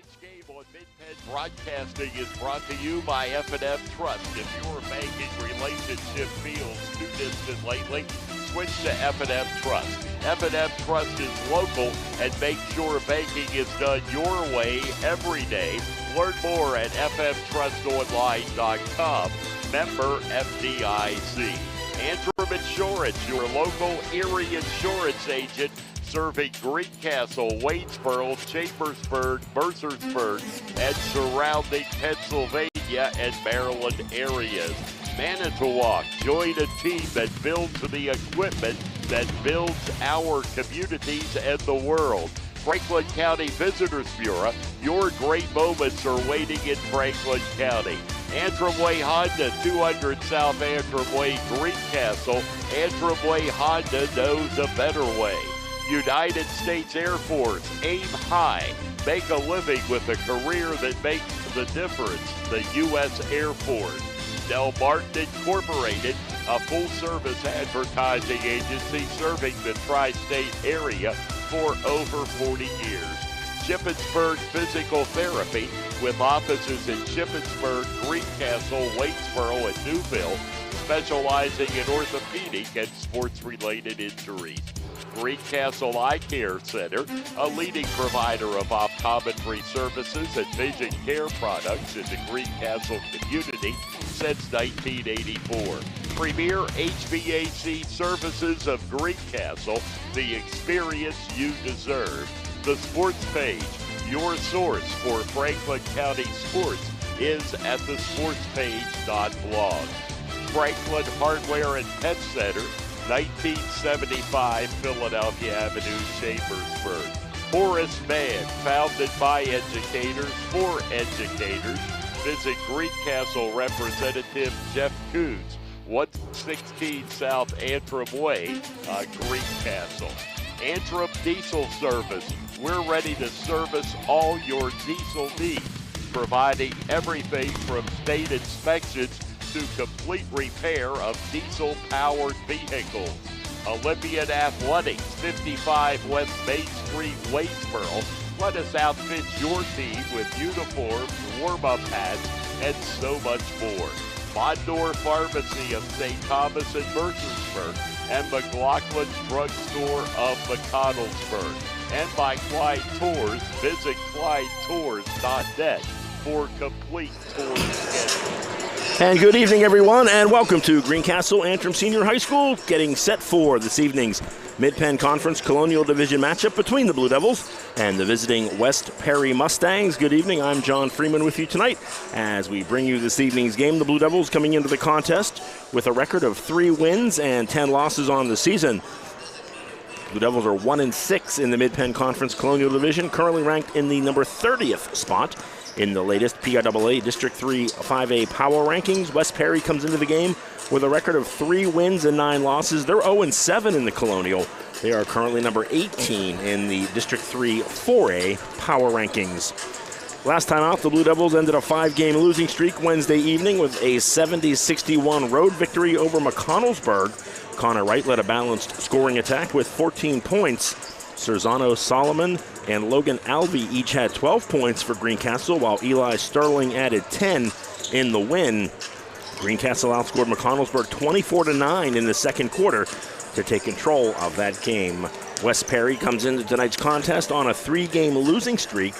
Tonight's game on Mid-Penn Broadcasting is brought to you by F&M Trust. If your banking relationship feels too distant lately, switch to F&M Trust. F&M Trust is local and makes sure banking is done your way every day. Learn more at fmtrustonline.com. Member FDIC. Antrim Insurance, your local Erie insurance agent, serving Greencastle, Waynesboro, Chambersburg, Mercersburg, and surrounding Pennsylvania and Maryland areas. Manitowoc, join a team that builds the equipment that builds our communities and the world. Franklin County Visitors Bureau, your great moments are waiting in Franklin County. Antrim Way Honda, 200 South Antrim Way, Greencastle. Antrim Way Honda knows a better way. United States Air Force, aim high. Make a living with a career that makes the difference. The U.S. Air Force. Del Martin Incorporated, a full-service advertising agency serving the tri-state area for over 40 years. Shippensburg Physical Therapy, with offices in Shippensburg, Greencastle, Waynesboro, and Newville, specializing in orthopedic and sports-related injuries. Greencastle Eye Care Center, a leading provider of optometry services and vision care products in the Greencastle community since 1984. Premier HVAC Services of Greencastle, the experience you deserve. The Sports Page, your source for Franklin County sports, is at thesportspage.blog. Franklin Hardware and Pet Center, 1975 Philadelphia Avenue, Chambersburg. Horace Mann, founded by educators for educators. Visit Greencastle Representative Jeff Coons, 116 South Antrim Way, Greencastle. Antrim Diesel Service, we're ready to service all your diesel needs, providing everything from state inspections to complete repair of diesel-powered vehicles. Olympian Athletics, 55 West Main Street, Waynesboro. Let us outfit your team with uniforms, warm-up hats, and so much more. Mondor Pharmacy of St. Thomas and Mercersburg, and McLaughlin's Drugstore of McConnellsburg. And by Clyde Tours, visit ClydeTours.net for complete tour schedule. And good evening, everyone, and welcome to Greencastle Antrim Senior High School, getting set for this evening's Mid-Penn Conference Colonial Division matchup between the Blue Devils and the visiting West Perry Mustangs. Good evening, I'm John Freeman with you tonight as we bring you this evening's game. The Blue Devils coming into the contest with a record of 3 wins and 10 losses on the season. Blue Devils are 1-6 in the Mid-Penn Conference Colonial Division, currently ranked in the number 30th spot in the latest PIAA District 3 5A Power Rankings. West Perry comes into the game with a record of 3 wins and 9 losses. They're 0-7 in the Colonial. They are currently number 18 in the District 3 4A Power Rankings. Last time out, the Blue Devils ended a 5-game losing streak Wednesday evening with a 70-61 road victory over McConnellsburg. Connor Wright led a balanced scoring attack with 14 points. Serzano Solomon and Logan Alvey each had 12 points for Greencastle, while Eli Sterling added 10 in the win. Greencastle outscored McConnellsburg 24-9 in the second quarter to take control of that game. West Perry comes into tonight's contest on a 3-game losing streak.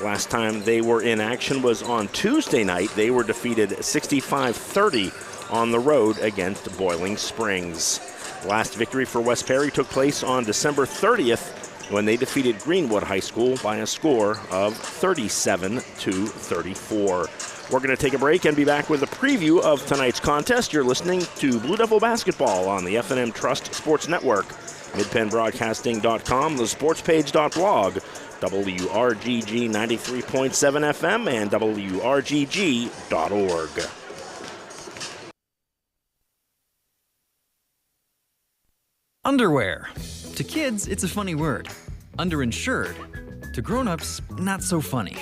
Last time they were in action was on Tuesday night. They were defeated 65-30 on the road against Boiling Springs. Last victory for West Perry took place on December 30th when they defeated Greenwood High School by a score of 37-34. We're going to take a break and be back with a preview of tonight's contest. You're listening to Blue Devil Basketball on the F&M Trust Sports Network, MidPennBroadcasting.com, thesportspage.blog, WRGG 93.7 FM, and WRGG.org. Underwear. To kids, it's a funny word. Underinsured. To grown-ups, not so funny.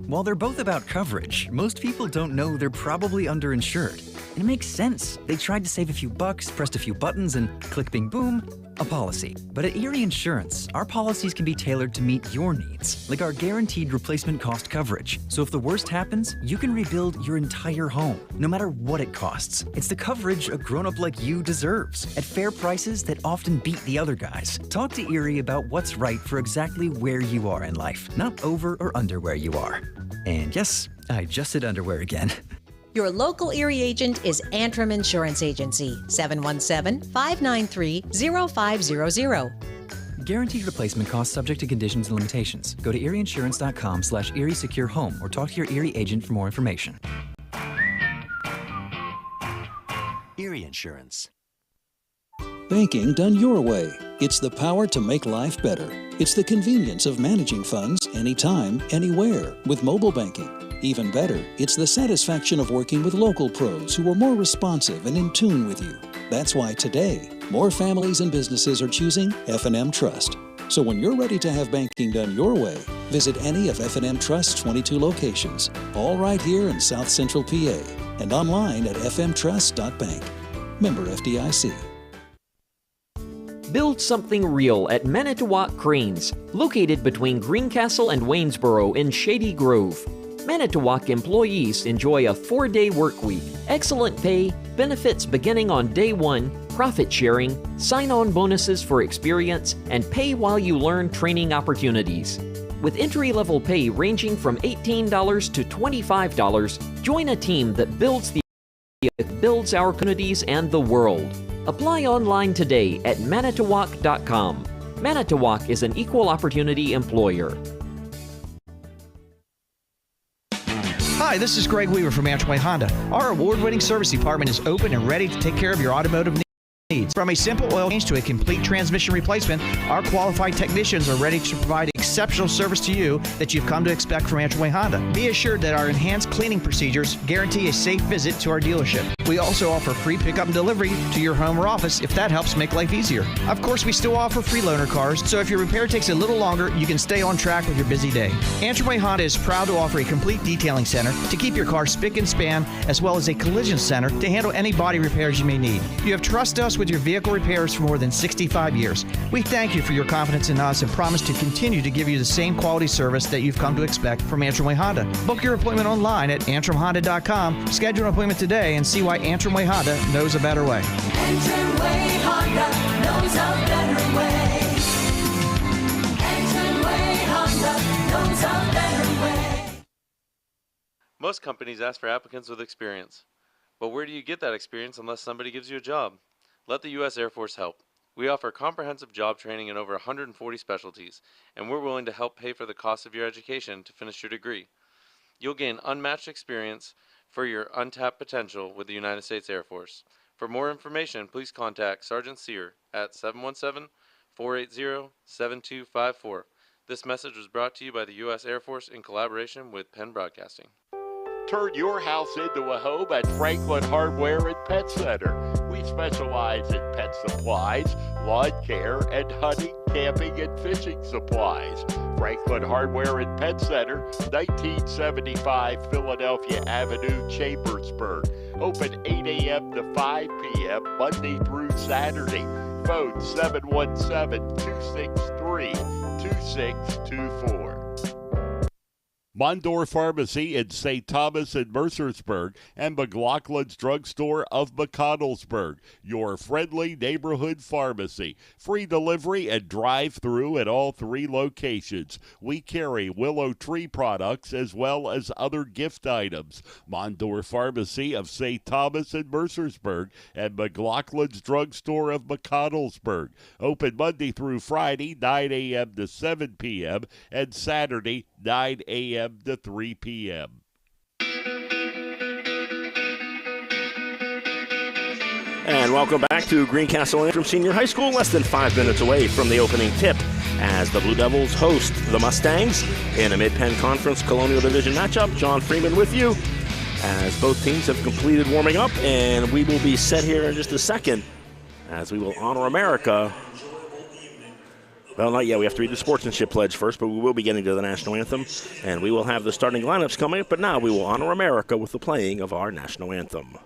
While they're both about coverage, most people don't know they're probably underinsured. And it makes sense. They tried to save a few bucks, pressed a few buttons, and click, bing, boom, a policy. But at Erie Insurance, our policies can be tailored to meet your needs, like our guaranteed replacement cost coverage. So if the worst happens, you can rebuild your entire home, no matter what it costs. It's the coverage a grown-up like you deserves, at fair prices that often beat the other guys. Talk to Erie about what's right for exactly where you are in life, not over or under where you are. And yes, I just said underwear again. Your local Erie agent is Antrim Insurance Agency, 717-593-0500. Guaranteed replacement costs subject to conditions and limitations. Go to erieinsurance.com/Erie Secure Home or talk to your Erie agent for more information. Erie Insurance. Banking done your way. It's the power to make life better. It's the convenience of managing funds anytime, anywhere with mobile banking. Even better, it's the satisfaction of working with local pros who are more responsive and in tune with you. That's why today, more families and businesses are choosing F&M Trust. So when you're ready to have banking done your way, visit any of F&M Trust's 22 locations, all right here in South Central PA, and online at fmtrust.bank. Member FDIC. Build something real at Manitowoc Cranes, located between Greencastle and Waynesboro in Shady Grove. Manitowoc employees enjoy a 4-day work week, excellent pay, benefits beginning on day 1, profit sharing, sign-on bonuses for experience, and pay while you learn training opportunities. With entry-level pay ranging from $18 to $25, join a team that builds our communities and the world. Apply online today at manitowoc.com. Manitowoc is an equal opportunity employer. Hi, this is Greg Weaver from Antrim Honda. Our award-winning service department is open and ready to take care of your automotive needs. From a simple oil change to a complete transmission replacement, our qualified technicians are ready to provide exceptional service to you that you've come to expect from Antrim Honda. Be assured that our enhanced cleaning procedures guarantee a safe visit to our dealership. We also offer free pickup and delivery to your home or office if that helps make life easier. Of course, we still offer free loaner cars, so if your repair takes a little longer, you can stay on track with your busy day. Antrim Honda is proud to offer a complete detailing center to keep your car spick and span, as well as a collision center to handle any body repairs you may need. You have trusted us with your vehicle repairs for more than 65 years. We thank you for your confidence in us and promise to continue to give you the same quality service that you've come to expect from Antrim Honda. Book your appointment online at antrimhonda.com. Schedule an appointment today and see why Antrim Honda knows a better way. Antrim Honda knows a better way. Antrim Honda knows a better way. Most companies ask for applicants with experience. But where do you get that experience unless somebody gives you a job? Let the U.S. Air Force help. We offer comprehensive job training in over 140 specialties, and we're willing to help pay for the cost of your education to finish your degree. You'll gain unmatched experience for your untapped potential with the United States Air Force. For more information, please contact Sergeant Sear at 717-480-7254. This message was brought to you by the U.S. Air Force in collaboration with Penn Broadcasting. Turn your house into a home at Franklin Hardware and Pet Center. We specialize in pet supplies, lawn care, and hunting, camping, and fishing supplies. Franklin Hardware and Pet Center, 1975 Philadelphia Avenue, Chambersburg. Open 8 a.m. to 5 p.m. Monday through Saturday. Phone 717-263-2624. Mondor Pharmacy in St. Thomas and Mercersburg, and McLaughlin's Drugstore of McConnellsburg, your friendly neighborhood pharmacy. Free delivery and drive-through at all 3 locations. We carry Willow Tree products as well as other gift items. Mondor Pharmacy of St. Thomas and Mercersburg, and McLaughlin's Drugstore of McConnellsburg. Open Monday through Friday, 9 a.m. to 7 p.m., and Saturday, 9 a.m. to 3 p.m. And welcome back to Greencastle Antrim Senior High School, less than 5 minutes away from the opening tip as the Blue Devils host the Mustangs in a Mid-Penn Conference Colonial Division matchup. John Freeman with you as both teams have completed warming up, and we will be set here in just a second as we will honor America. Well, not yet. We have to read the sportsmanship pledge first, but we will be getting to the national anthem, and we will have the starting lineups coming up. But now we will honor America with the playing of our national anthem.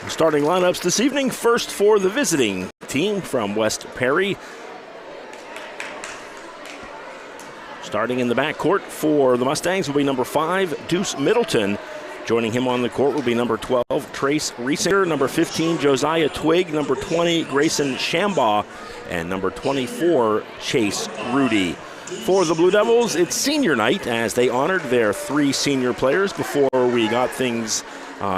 Starting lineups this evening, first for the visiting team from West Perry. Starting in the backcourt for the Mustangs will be number 5, Deuce Middleton. Joining him on the court will be number 12, Trace Riesinger, number 15, Josiah Twig, number 20, Grayson Shambaugh, and number 24, Chase Rudy. For the Blue Devils, it's senior night as they honored their 3 senior players before we got things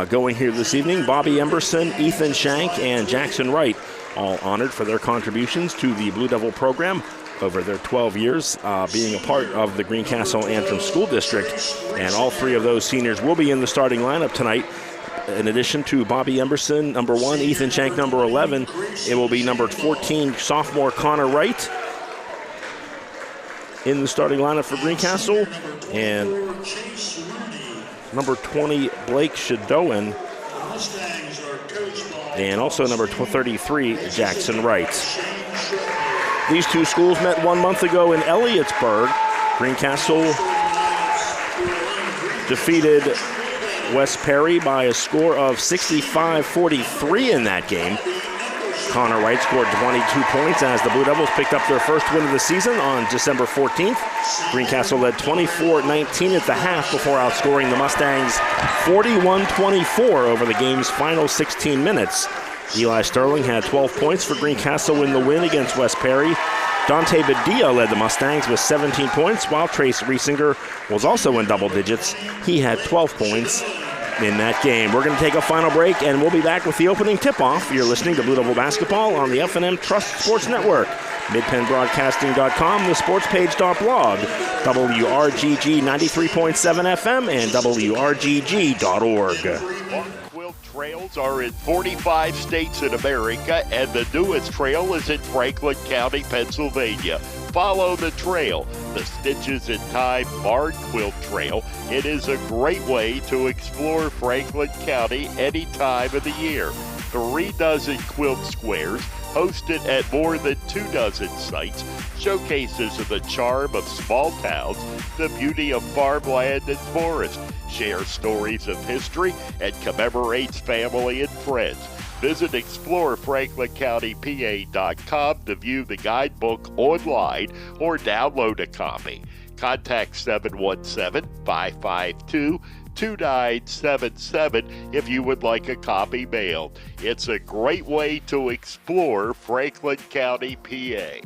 going here this evening. Bobby Emberson, Ethan Shank, and Jackson Wright, all honored for their contributions to the Blue Devil program over their 12 years being a part of the Greencastle Antrim School District. And all 3 of those seniors will be in the starting lineup tonight. In addition to Bobby Emberson, number 1, Ethan Shank, number 11, it will be number 14, sophomore Connor Wright in the starting lineup for Greencastle, and number 20, Blake Shadowan, and also number 33, Jackson Wright. These 2 schools met 1 month ago in Elliotsburg. Greencastle defeated West Perry by a score of 65-43 in that game. Connor Wright scored 22 points as the Blue Devils picked up their first win of the season on December 14th. Greencastle led 24-19 at the half before outscoring the Mustangs 41-24 over the game's final 16 minutes. Eli Sterling had 12 points for Greencastle in the win against West Perry. Dante Badia led the Mustangs with 17 points, while Trace Riesinger was also in double digits. He had 12 points in that game. We're going to take a final break, and we'll be back with the opening tip-off. You're listening to Blue Devil Basketball on the F&M Trust Sports Network, midpennbroadcasting.com, thesportspage.blog, WRGG 93.7 FM, and WRGG.org. Quilt trails are in 45 states in America, and the newest trail is in Franklin County, Pennsylvania. Follow the trail, the Stitches in Time Barn Quilt Trail. It is a great way to explore Franklin County any time of the year. 3 dozen quilt squares hosted at more than 2 dozen sites, showcases of the charm of small towns, the beauty of farmland and forest, share stories of history, and commemorates family and friends. Visit ExploreFranklinCountyPA.com to view the guidebook online or download a copy. Contact 717-552-2977 if you would like a copy mailed. It's a great way to explore Franklin County, PA.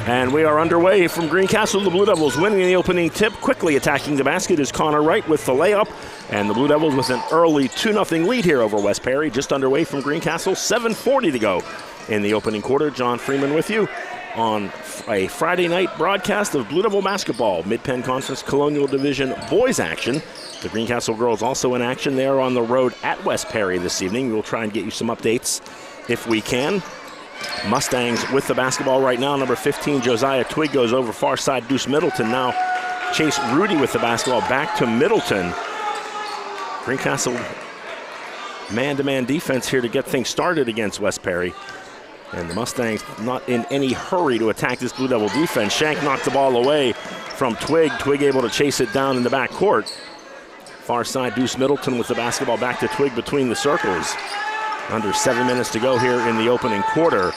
And we are underway from Greencastle. The Blue Devils winning the opening tip. Quickly attacking the basket is Connor Wright with the layup. And the Blue Devils with an early 2-0 lead here over West Perry. Just underway from Greencastle. 7:40 to go in the opening quarter. John Freeman with you on a Friday night broadcast of Blue Devil basketball. Mid-Penn Conference Colonial Division boys action. The Greencastle girls also in action. They are on the road at West Perry this evening. We'll try and get you some updates if we can. Mustangs with the basketball right now. Number 15, Josiah Twig goes over far side. Deuce Middleton now. Chase Rudy with the basketball back to Middleton. Greencastle man-to-man defense here to get things started against West Perry. And the Mustangs not in any hurry to attack this Blue Devil defense. Shank knocked the ball away from Twig. Twig able to chase it down in the back court. Far side, Deuce Middleton with the basketball back to Twig between the circles. Under 7 minutes to go here in the opening quarter.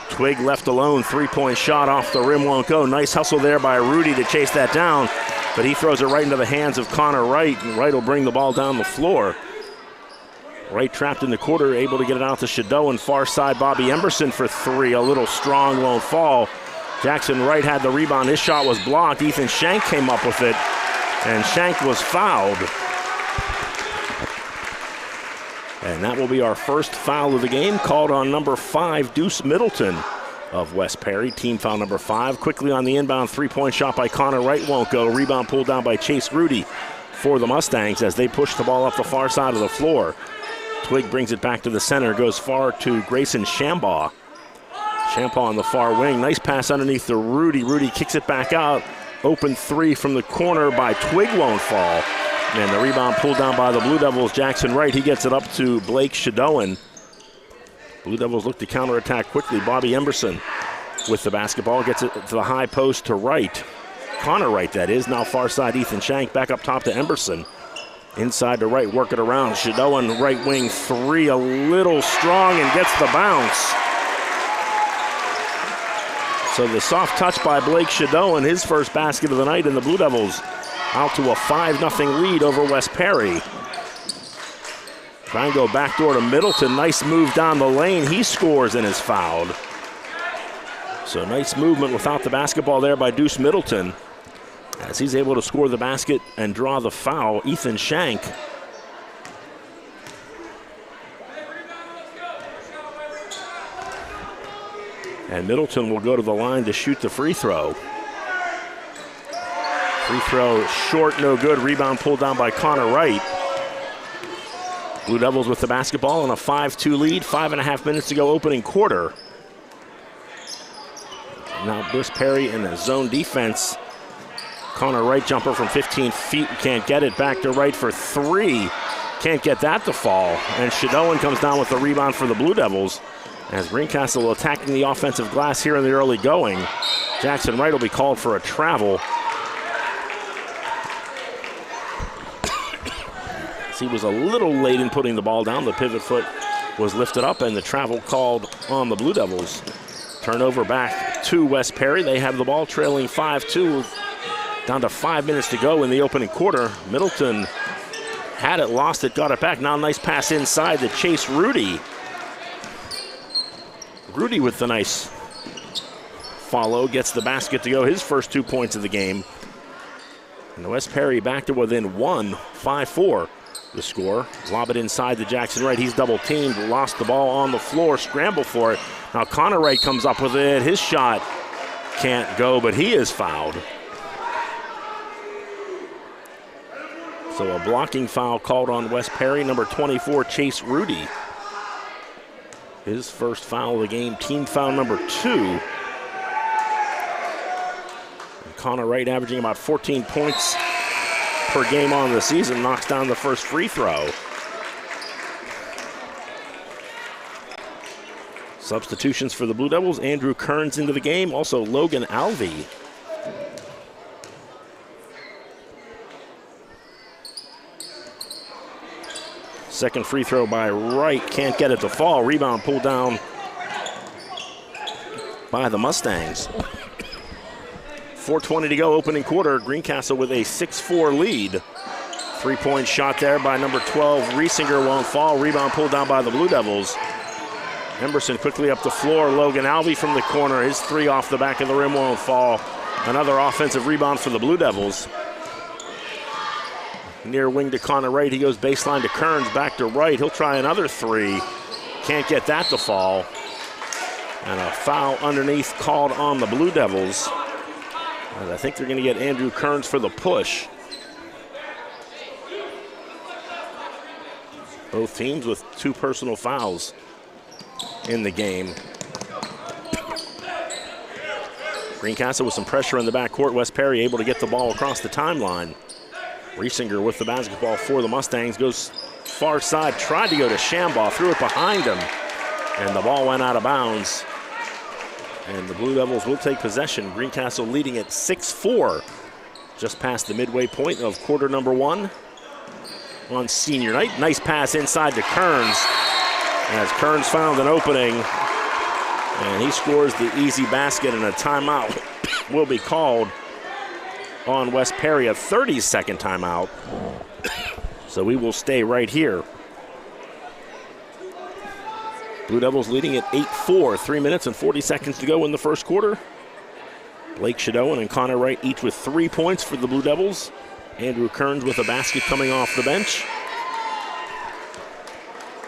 Twig left alone, three-point shot off the rim won't go. Nice hustle there by Rudy to chase that down, but he throws it right into the hands of Connor Wright, and Wright will bring the ball down the floor. Wright trapped in the quarter, able to get it out to Shadow, and far side Bobby Emberson for three. A little strong, won't fall. Jackson Wright had the rebound. His shot was blocked. Ethan Shank came up with it, and Shank was fouled. And that will be our first foul of the game, called on number 5, Deuce Middleton of West Perry. Team foul number 5. Quickly on the inbound, three-point shot by Connor Wright won't go. Rebound pulled down by Chase Rudy for the Mustangs as they push the ball up the far side of the floor. Twig brings it back to the center, goes far to Grayson Shambaugh. Shambaugh on the far wing. Nice pass underneath to Rudy. Rudy kicks it back out. Open three from the corner by Twig won't fall. And the rebound pulled down by the Blue Devils. Jackson Wright, he gets it up to Blake Shadowan. Blue Devils look to counterattack quickly. Bobby Emberson with the basketball, gets it to the high post to Wright. Connor Wright, that is. Now far side, Ethan Shank back up top to Emberson. Inside to Wright, work it around. Shadowan, right wing three, a little strong and gets the bounce. So the soft touch by Blake Shadowan, his first basket of the night, and the Blue Devils out to a 5-0 lead over West Perry. Try and go backdoor to Middleton. Nice move down the lane. He scores and is fouled. So nice movement without the basketball there by Deuce Middleton, as he's able to score the basket and draw the foul. Ethan Shank. And Middleton will go to the line to shoot the free throw. Free throw short, no good. Rebound pulled down by Connor Wright. Blue Devils with the basketball and a 5-2 lead. 5.5 minutes to go opening quarter. Now West Perry in the zone defense. Connor Wright jumper from 15 feet. Can't get it. Back to Wright for three. Can't get that to fall. And Shadowan comes down with the rebound for the Blue Devils, as Greencastle attacking the offensive glass here in the early going. Jackson Wright will be called for a travel. He was a little late in putting the ball down. The pivot foot was lifted up and the travel called on the Blue Devils. Turnover back to West Perry. They have the ball trailing 5-2. Down to 5 minutes to go in the opening quarter. Middleton had it, lost it, got it back. Now nice pass inside to Chase Rudy. Rudy with the nice follow, gets the basket to go, his first 2 points of the game. And West Perry back to within one, 5-4 the score. Lob it inside to Jackson Wright. He's double teamed, lost the ball on the floor, scramble for it. Now Connor Wright comes up with it. His shot can't go, but he is fouled. So a blocking foul called on West Perry, number 24, Chase Rudy. His first foul of the game, team foul number 2. And Connor Wright averaging about 14 points per game on the season, knocks down the first free throw. Substitutions for the Blue Devils, Andrew Kearns into the game, also Logan Alvey. Second free throw by Wright, can't get it to fall. Rebound pulled down by the Mustangs. 4:20 to go, opening quarter. Greencastle with a 6-4 lead. Three-point shot there by number 12, Riesinger, won't fall. Rebound pulled down by the Blue Devils. Emberson quickly up the floor. Logan Alvey from the corner. His three off the back of the rim won't fall. Another offensive rebound for the Blue Devils. Near wing to Connor Wright. He goes baseline to Kearns, back to Wright. He'll try another three. Can't get that to fall. And a foul underneath called on the Blue Devils. And I think they're going to get Andrew Kearns for the push. Both teams with 2 personal fouls in the game. Greencastle with some pressure in the backcourt. West Perry able to get the ball across the timeline. Riesinger with the basketball for the Mustangs. Goes far side, tried to go to Shambaugh, threw it behind him, and the ball went out of bounds. And the Blue Devils will take possession. Greencastle leading at 6-4, just past the midway point of quarter number 1. on senior night. Nice pass inside to Kearns, as Kearns found an opening, and he scores the easy basket, and a timeout will be called on West Perry, a 30-second timeout. So we will stay right here. Blue Devils leading at 8-4, 3 minutes and 40 seconds to go in the first quarter. Blake Shadowan and Connor Wright each with 3 points for the Blue Devils. Andrew Kearns with a basket coming off the bench.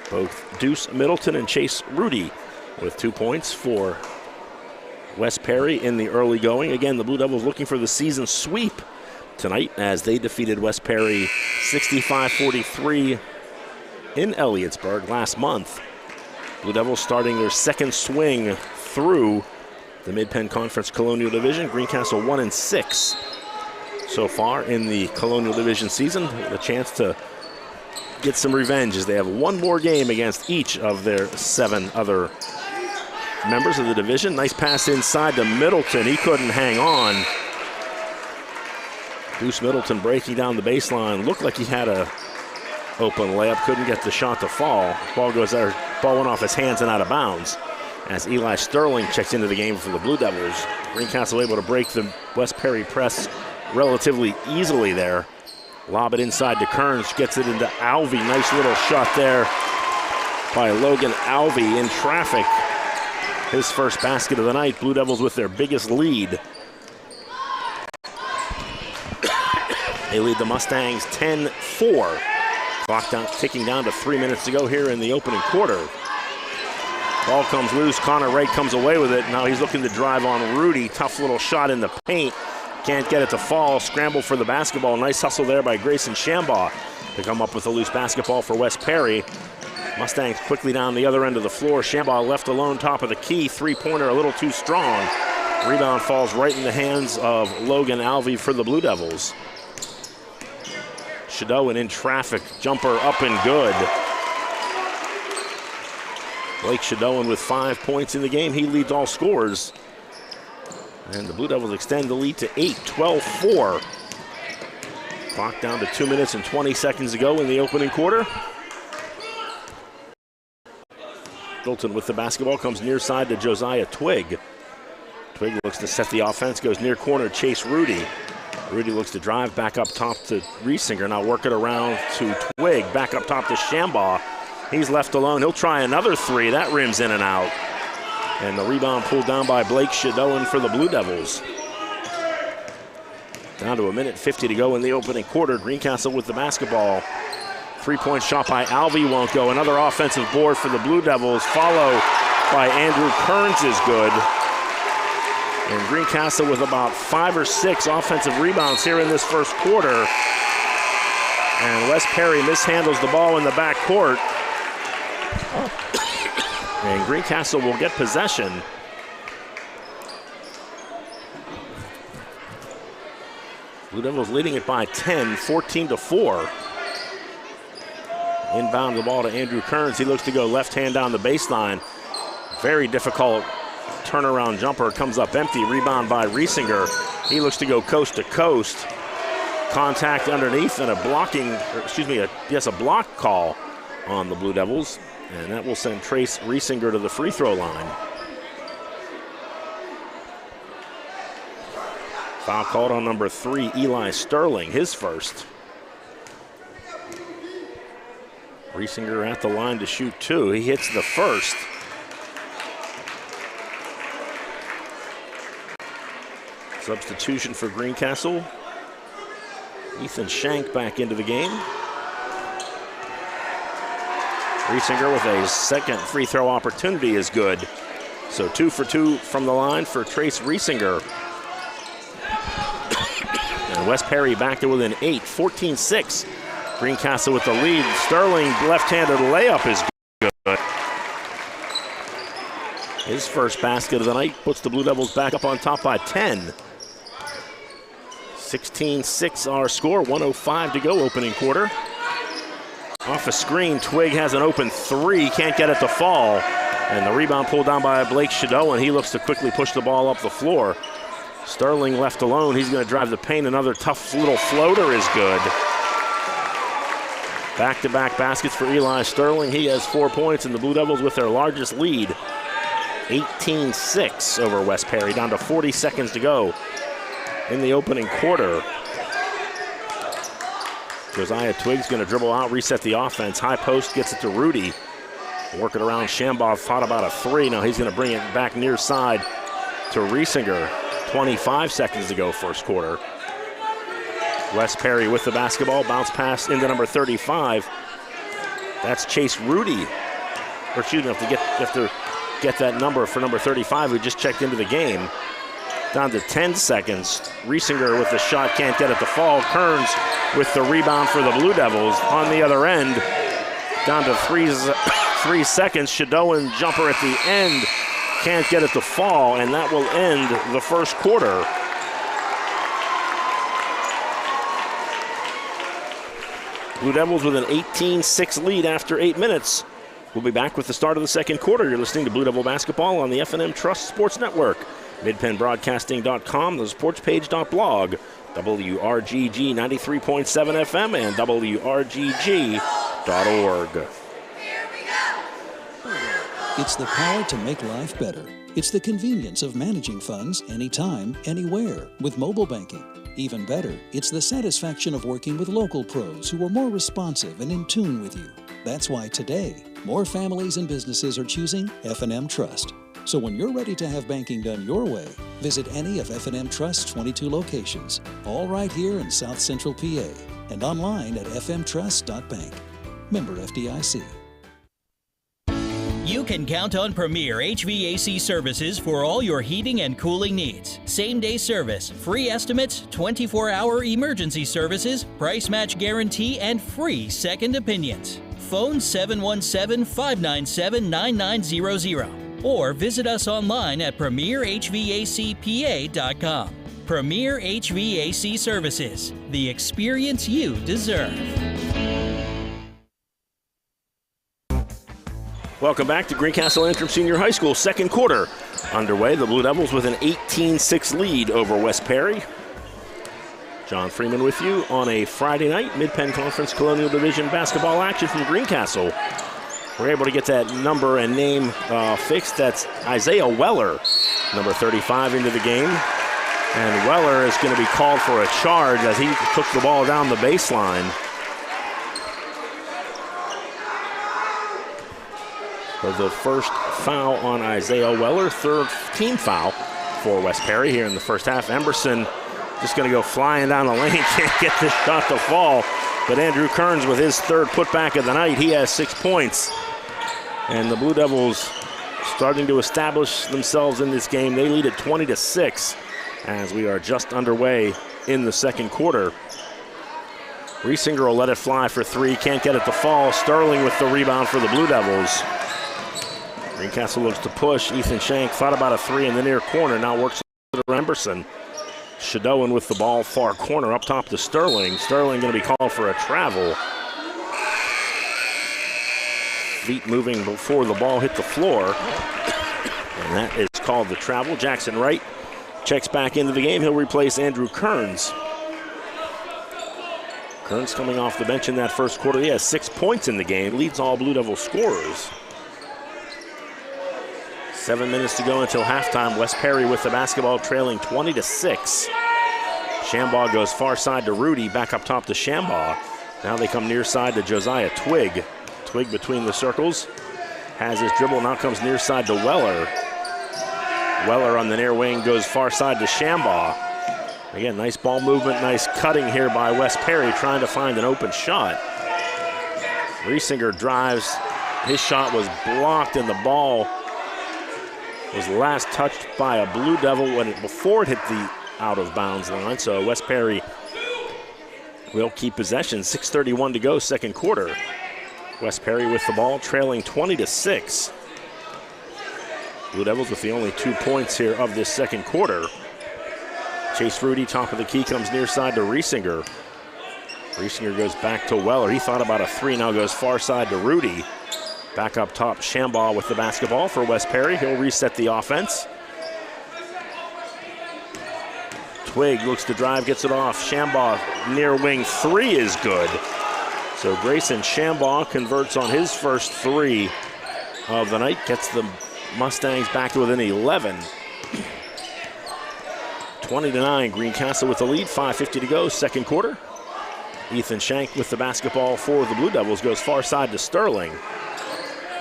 Both Deuce Middleton and Chase Rudy with 2 points for West Perry in the early going. Again, the Blue Devils looking for the season sweep tonight as they defeated West Perry 65-43 in Elliotsburg last month. Blue Devils starting their second swing through the Mid-Penn Conference Colonial Division. Greencastle 1-6 so far in the Colonial Division season. The chance to get some revenge as they have one more game against each of their 7 other members of the division. Nice pass inside to Middleton. He couldn't hang on. Deuce Middleton breaking down the baseline. Looked like he had a open layup. Couldn't get the shot to fall. Ball goes there. Ball went off his hands and out of bounds as Eli Sterling checks into the game for the Blue Devils. Greencastle able to break the West Perry press relatively easily there. Lob it inside to Kearns. Gets it into Alvey. Nice little shot there by Logan Alvey in traffic. His first basket of the night. Blue Devils with their biggest lead. They lead the Mustangs 10-4. Clock down, ticking down to 3 minutes to go here in the opening quarter. Ball comes loose. Connor Wright comes away with it. Now he's looking to drive on Rudy. Tough little shot in the paint. Can't get it to fall. Scramble for the basketball. Nice hustle there by Grayson Shambaugh to come up with a loose basketball for West Perry. Mustangs quickly down the other end of the floor. Shambaugh left alone, top of the key. Three-pointer a little too strong. Rebound falls right in the hands of Logan Alvey for the Blue Devils. Shadowan in traffic. Jumper up and good. Blake Shadowan with 5 points in the game. He leads all scorers. And the Blue Devils extend the lead to 8, 12-4. Clock down to 2 minutes and 20 seconds to go in the opening quarter. Middleton with the basketball, comes near side to Josiah Twig. Twig looks to set the offense, goes near corner, Chase Rudy. Rudy looks to drive back up top to Riesinger. Now work it around to Twig, back up top to Shambaugh. He's left alone. He'll try another three. That rims in and out. And the rebound pulled down by Blake Shadowan for the Blue Devils. Down to 1:50 to go in the opening quarter. Greencastle with the basketball. Three-point shot by Alvey won't go. Another offensive board for the Blue Devils. Follow by Andrew Kearns is good. And Greencastle with about 5 or 6 offensive rebounds here in this first quarter. And West Perry mishandles the ball in the backcourt. And Greencastle will get possession. Blue Devils leading it by 10, 14-4. Inbound the ball to Andrew Kearns. He looks to go left hand down the baseline. Very difficult turnaround jumper, comes up empty. Rebound by Riesinger. He looks to go coast to coast. Contact underneath and a block call on the Blue Devils. And that will send Trace Riesinger to the free throw line. Foul called on number 3, Eli Sterling, his first. Riesinger at the line to shoot 2. He hits the first. Substitution for Greencastle. Ethan Shank back into the game. Riesinger with a second free throw opportunity is good. So 2 for 2 from the line for Trace Riesinger. And West Perry back to within 8, 14-6. Greencastle with the lead. Sterling left-handed layup is good. His first basket of the night puts the Blue Devils back up on top by 10. 16-6 our score, 1:05 to go opening quarter. Off a screen, Twig has an open 3, can't get it to fall. And the rebound pulled down by Blake Shadowan. He looks to quickly push the ball up the floor. Sterling left alone, he's gonna drive the paint. Another tough little floater is good. Back-to-back baskets for Eli Sterling. He has 4 points, and the Blue Devils with their largest lead, 18-6 over West Perry, down to 40 seconds to go in the opening quarter. Josiah Twig's going to dribble out, reset the offense. High post gets it to Rudy. Working around Shambaugh, thought about a three. Now he's going to bring it back near side to Riesinger. 25 seconds to go first quarter. West Perry with the basketball. Bounce pass into number 35. That's Chase Rudy. Or excuse me, have to get that number for number 35 who just checked into the game. Down to 10 seconds. Riesinger with the shot, can't get it to fall. Kearns with the rebound for the Blue Devils. On the other end, down to 3 seconds. Shadowan jumper at the end, can't get it to fall, and that will end the first quarter. Blue Devils with an 18-6 lead after 8 minutes. We'll be back with the start of the second quarter. You're listening to Blue Devil Basketball on the F&M Trust Sports Network. MidPennBroadcasting.com, the sportspage.blog, WRGG 93.7 FM, and WRGG.org. It's the power to make life better. It's the convenience of managing funds anytime, anywhere with mobile banking. Even better, it's the satisfaction of working with local pros who are more responsive and in tune with you. That's why today, more families and businesses are choosing F&M Trust. So when you're ready to have banking done your way, visit any of F&M Trust's 22 locations, all right here in South Central PA, and online at fmtrust.bank. Member FDIC. You can count on Premier HVAC services for all your heating and cooling needs. Same-day service, free estimates, 24-hour emergency services, price match guarantee, and free second opinions. Phone 717-597-9900 or visit us online at premierhvacpa.com. Premier HVAC Services, the experience you deserve. Welcome back to Greencastle Antrim Senior High School. Second quarter underway. The Blue Devils with an 18-6 lead over West Perry. John Freeman with you on a Friday night. Mid-Penn Conference Colonial Division basketball action from Greencastle. We're able to get that number and name fixed. That's Isaiah Weller, number 35, into the game. And Weller is going to be called for a charge as he took the ball down the baseline. So the first foul on Isaiah Weller, third team foul for West Perry here in the first half. Emberson just going to go flying down the lane, can't get this shot to fall. But Andrew Kearns with his third putback of the night, he has 6 points. And the Blue Devils starting to establish themselves in this game. They lead at 20-6 as we are just underway in the second quarter. Riesinger will let it fly for three, can't get it to fall. Sterling with the rebound for the Blue Devils. Greencastle looks to push. Ethan Shank thought about a three in the near corner, now works to Emberson. Shadowan with the ball, far corner, up top to Sterling. Sterling going to be called for a travel. Feet moving before the ball hit the floor. And that is called the travel. Jackson Wright checks back into the game. He'll replace Andrew Kearns. Kearns coming off the bench in that first quarter. He has 6 points in the game, leads all Blue Devil scorers. 7 minutes to go until halftime. West Perry with the basketball trailing 20-6. Shambaugh goes far side to Rudy, back up top to Shambaugh. Now they come near side to Josiah Twig. Twig between the circles, has his dribble, now comes near side to Weller. Weller on the near wing goes far side to Shambaugh. Again, nice ball movement, nice cutting here by West Perry, trying to find an open shot. Riesinger drives, his shot was blocked, and the ball was last touched by a Blue Devil before it hit the out of bounds line. So West Perry will keep possession. 6:31 to go, second quarter. West Perry with the ball, trailing 20-6. Blue Devils with the only 2 points here of this second quarter. Chase Rudy, top of the key, comes near side to Riesinger. Riesinger goes back to Weller. He thought about a three, now goes far side to Rudy. Back up top, Shambaugh with the basketball for West Perry. He'll reset the offense. Twig looks to drive, gets it off. Shambaugh near wing three is good. So Grayson Shambaugh converts on his first 3 of the night, gets the Mustangs back to within 11. 20-9, Greencastle with the lead, 5:50 to go, second quarter. Ethan Shank with the basketball for the Blue Devils, goes far side to Sterling.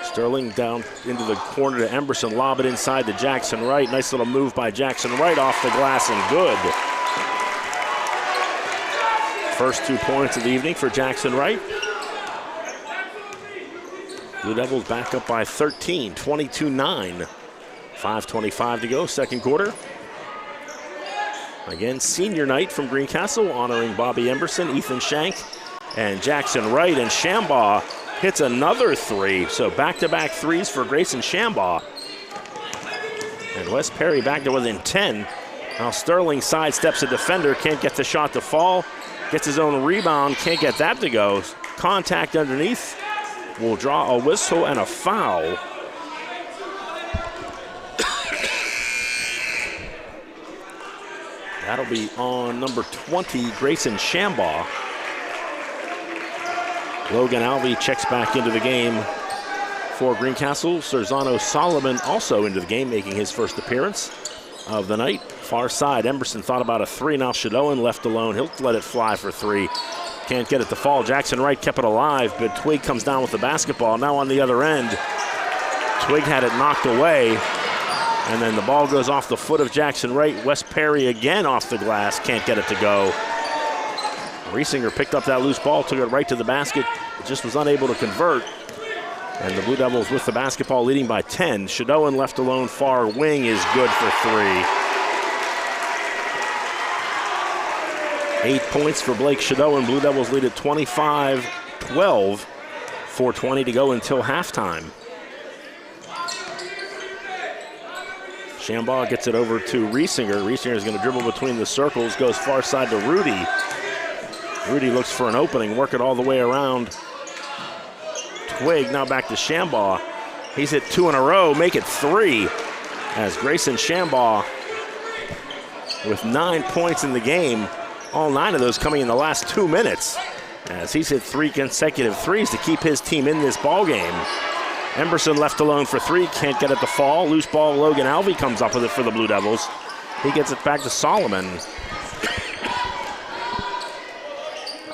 Sterling down into the corner to Emberson, lob it inside to Jackson Wright. Nice little move by Jackson Wright off the glass and good. First 2 points of the evening for Jackson Wright. Blue Devils back up by 13, 22-9. 5:25 to go, second quarter. Again, senior night from Greencastle, honoring Bobby Emberson, Ethan Shank, and Jackson Wright. And Shambaugh hits another 3, so back-to-back 3s for Grayson Shambaugh. And West Perry back to within 10. Now Sterling sidesteps a defender, can't get the shot to fall. Gets his own rebound, can't get that to go. Contact underneath, will draw a whistle and a foul. That'll be on number 20, Grayson Shambaugh. Logan Alvey checks back into the game for Greencastle. Serzano Solomon also into the game, making his first appearance of the night. Far side, Emberson thought about a 3. Now Shadowan left alone. He'll let it fly for 3. Can't get it to fall. Jackson Wright kept it alive, but Twig comes down with the basketball. Now on the other end, Twig had it knocked away, and then the ball goes off the foot of Jackson Wright. West Perry again off the glass, can't get it to go. Riesinger picked up that loose ball, took it right to the basket, just was unable to convert. And the Blue Devils with the basketball leading by 10. Shadowan left alone, far wing is good for 3. 8 points for Blake Shadowan. Blue Devils lead at 25-12. 4:20 to go until halftime. Shambaugh gets it over to Riesinger. Riesinger is going to dribble between the circles, goes far side to Rudy. Rudy looks for an opening, work it all the way around. Twig now back to Shambaugh. He's hit 2 in a row, make it 3. As Grayson Shambaugh with 9 points in the game, all 9 of those coming in the last 2 minutes. As he's hit 3 consecutive 3s to keep his team in this ball game. Emberson left alone for 3, can't get it to fall. Loose ball, Logan Alvey comes up with it for the Blue Devils. He gets it back to Solomon.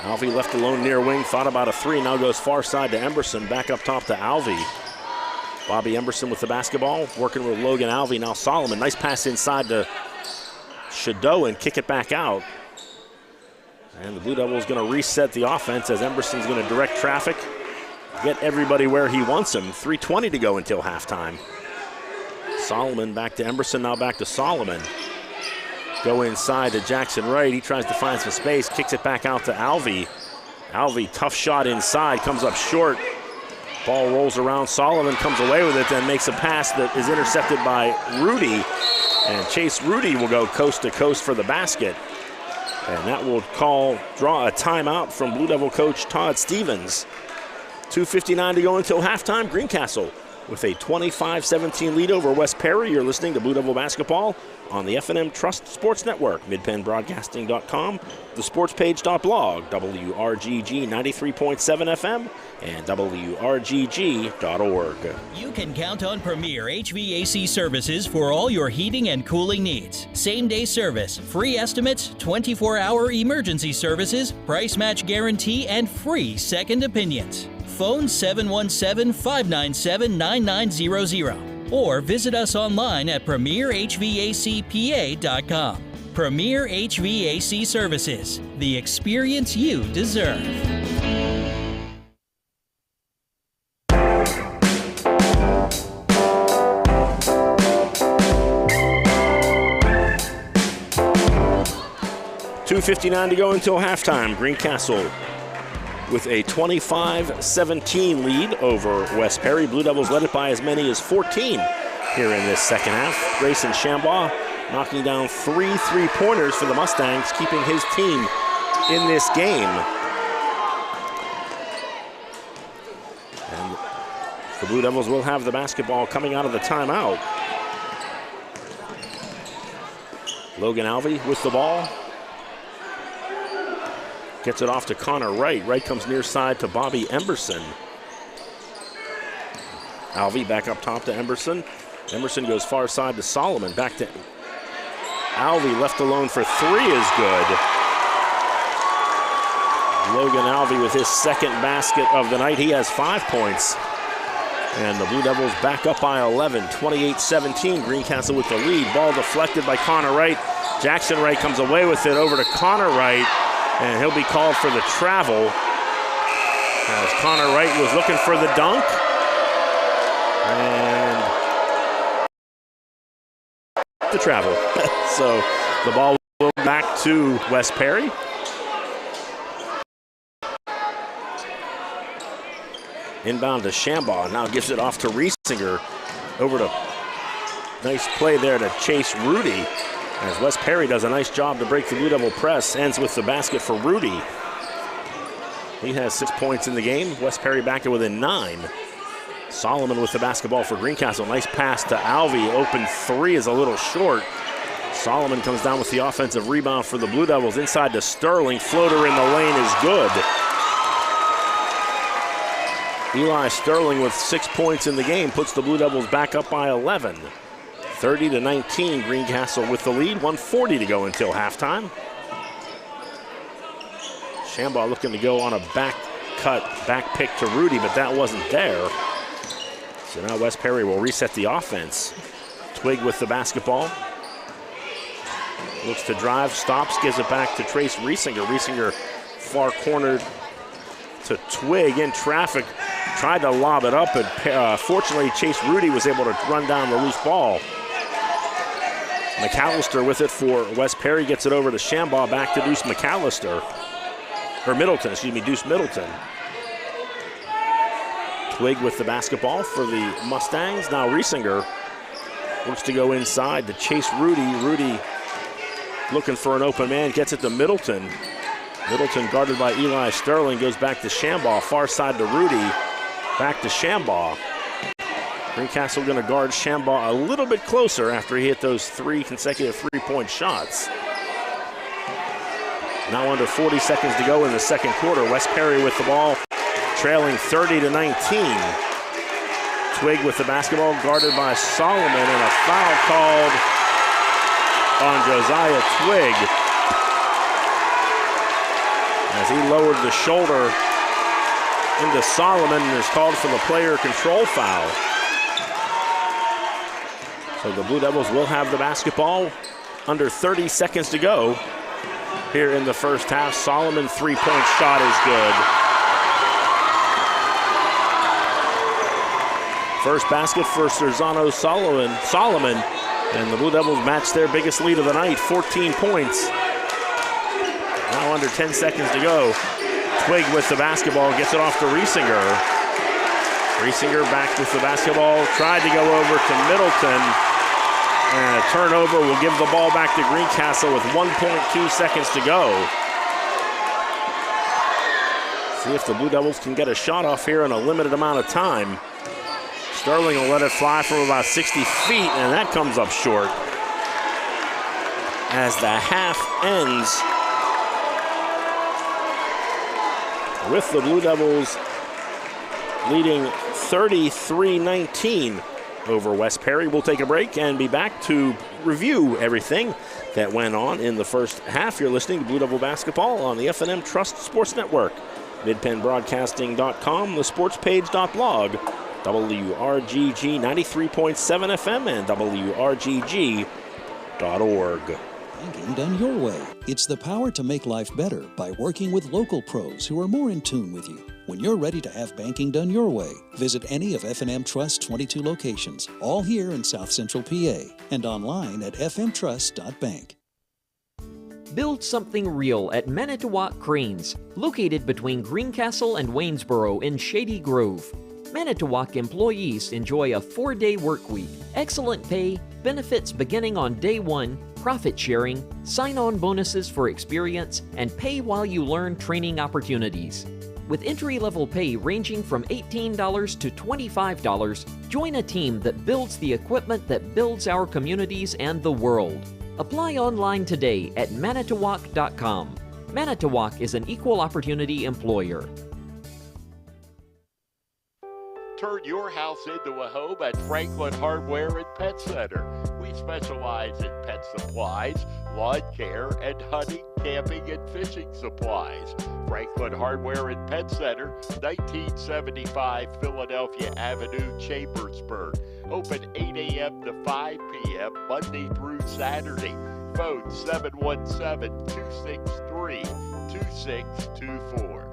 Alvey left alone near wing, thought about a 3, now goes far side to Emberson, back up top to Alvey. Bobby Emberson with the basketball, working with Logan Alvey, now Solomon. Nice pass inside to Shadowan, kick it back out. And the Blue Devils going to reset the offense as Emberson's going to direct traffic, get everybody where he wants them. 3:20 to go until halftime. Solomon back to Emberson, now back to Solomon. Go inside to Jackson Wright. He tries to find some space, kicks it back out to Alvey. Alvey, tough shot inside, comes up short. Ball rolls around. Solomon comes away with it, then makes a pass that is intercepted by Rudy. And Chase Rudy will go coast to coast for the basket. And that will draw a timeout from Blue Devil coach Todd Stevens. 2:59 to go until halftime. Greencastle with a 25-17 lead over West Perry. You're listening to Blue Devil basketball on the F&M Trust Sports Network, midpenbroadcasting.com, thesportspage.blog, WRGG 93.7 FM, and WRGG.org. You can count on Premier HVAC services for all your heating and cooling needs. Same-day service, free estimates, 24-hour emergency services, price match guarantee, and free second opinions. Phone 717-597-9900 or visit us online at premierhvacpa.com. Premier HVAC Services, the experience you deserve. $2:59 to go until halftime. Greencastle with a 25-17 lead over West Perry. Blue Devils led it by as many as 14 here in this second half. Grayson Shambaugh knocking down 3 3-pointers for the Mustangs, keeping his team in this game. And the Blue Devils will have the basketball coming out of the timeout. Logan Alvey with the ball. Gets it off to Connor Wright. Wright comes near side to Bobby Emberson. Alvey back up top to Emberson. Emerson goes far side to Solomon. Back to Alvey, left alone for three is good. Logan Alvey with his second basket of the night. He has 5 points. And the Blue Devils back up by 11, 28-17. Greencastle with the lead. Ball deflected by Connor Wright. Jackson Wright comes away with it over to Connor Wright, and he'll be called for the travel. As Connor Wright was looking for the dunk. And the travel. So the ball will go back to West Perry. Inbound to Shambaugh, now gives it off to Riesinger. Over to, nice play there to Chase Rudy. As West Perry does a nice job to break the Blue Devil press. Ends with the basket for Rudy. He has 6 points in the game. West Perry back to within 9. Solomon with the basketball for Greencastle. Nice pass to Alvey. Open three is a little short. Solomon comes down with the offensive rebound for the Blue Devils. Inside to Sterling. Floater in the lane is good. Eli Sterling with 6 points in the game puts the Blue Devils back up by 11. 30-19, Greencastle with the lead. 1:40 to go until halftime. Shambaugh looking to go on a back pick to Rudy, but that wasn't there. So now West Perry will reset the offense. Twig with the basketball. Looks to drive, stops, gives it back to Trace Riesinger. Riesinger far cornered to Twig in traffic. Tried to lob it up, but fortunately Chase Rudy was able to run down the loose ball. McAllister with it for West Perry, gets it over to Shambaugh, back to Deuce McAllister. Or Middleton, excuse me, Deuce Middleton. Twig with the basketball for the Mustangs. Now Riesinger looks to go inside to chase Rudy. Rudy looking for an open man, gets it to Middleton. Middleton guarded by Eli Sterling, goes back to Shambaugh, far side to Rudy. Back to Shambaugh. Greencastle going to guard Shambaugh a little bit closer after he hit those 3 consecutive three-point shots. Now under 40 seconds to go in the second quarter. West Perry with the ball, trailing 30-19. Twig with the basketball, guarded by Solomon, and a foul called on Josiah Twig as he lowered the shoulder into Solomon and is called for the player control foul. So the Blue Devils will have the basketball. Under 30 seconds to go here in the first half. Solomon three-point shot is good. First basket for Serzano Solomon, and the Blue Devils match their biggest lead of the night, 14 points. Now under 10 seconds to go. Twig with the basketball, gets it off to Riesinger. Riesinger back with the basketball, tried to go over to Middleton. And a turnover will give the ball back to Greencastle with 1.2 seconds to go. See if the Blue Devils can get a shot off here in a limited amount of time. Sterling will let it fly from about 60 feet, and that comes up short. As the half ends with the Blue Devils leading 33-19 over West Perry. We'll take a break and be back to review everything that went on in the first half. You're listening to Blue Devil Basketball on the F&M Trust Sports Network, midpennbroadcasting.com, thesportspage.blog, WRGG 93.7 FM, and WRGG.org. Banking done your way. It's the power to make life better by working with local pros who are more in tune with you. When you're ready to have banking done your way, visit any of F&M Trust's 22 locations, all here in South Central PA, and online at fmtrust.bank. Build something real at Manitowoc Cranes, located between Greencastle and Waynesboro in Shady Grove. Manitowoc employees enjoy a 4-day work week, excellent pay, benefits beginning on day 1, profit sharing, sign-on bonuses for experience, and pay while you learn training opportunities. With entry-level pay ranging from $18 to $25, join a team that builds the equipment that builds our communities and the world. Apply online today at manitowoc.com. Manitowoc is an equal opportunity employer. Turn your house into a home at Franklin Hardware and Pet Center. We specialize in pet supplies, lawn care, and hunting, camping, and fishing supplies. Franklin Hardware and Pet Center, 1975 Philadelphia Avenue, Chambersburg. Open 8 a.m. to 5 p.m. Monday through Saturday. Phone 717-263-2624.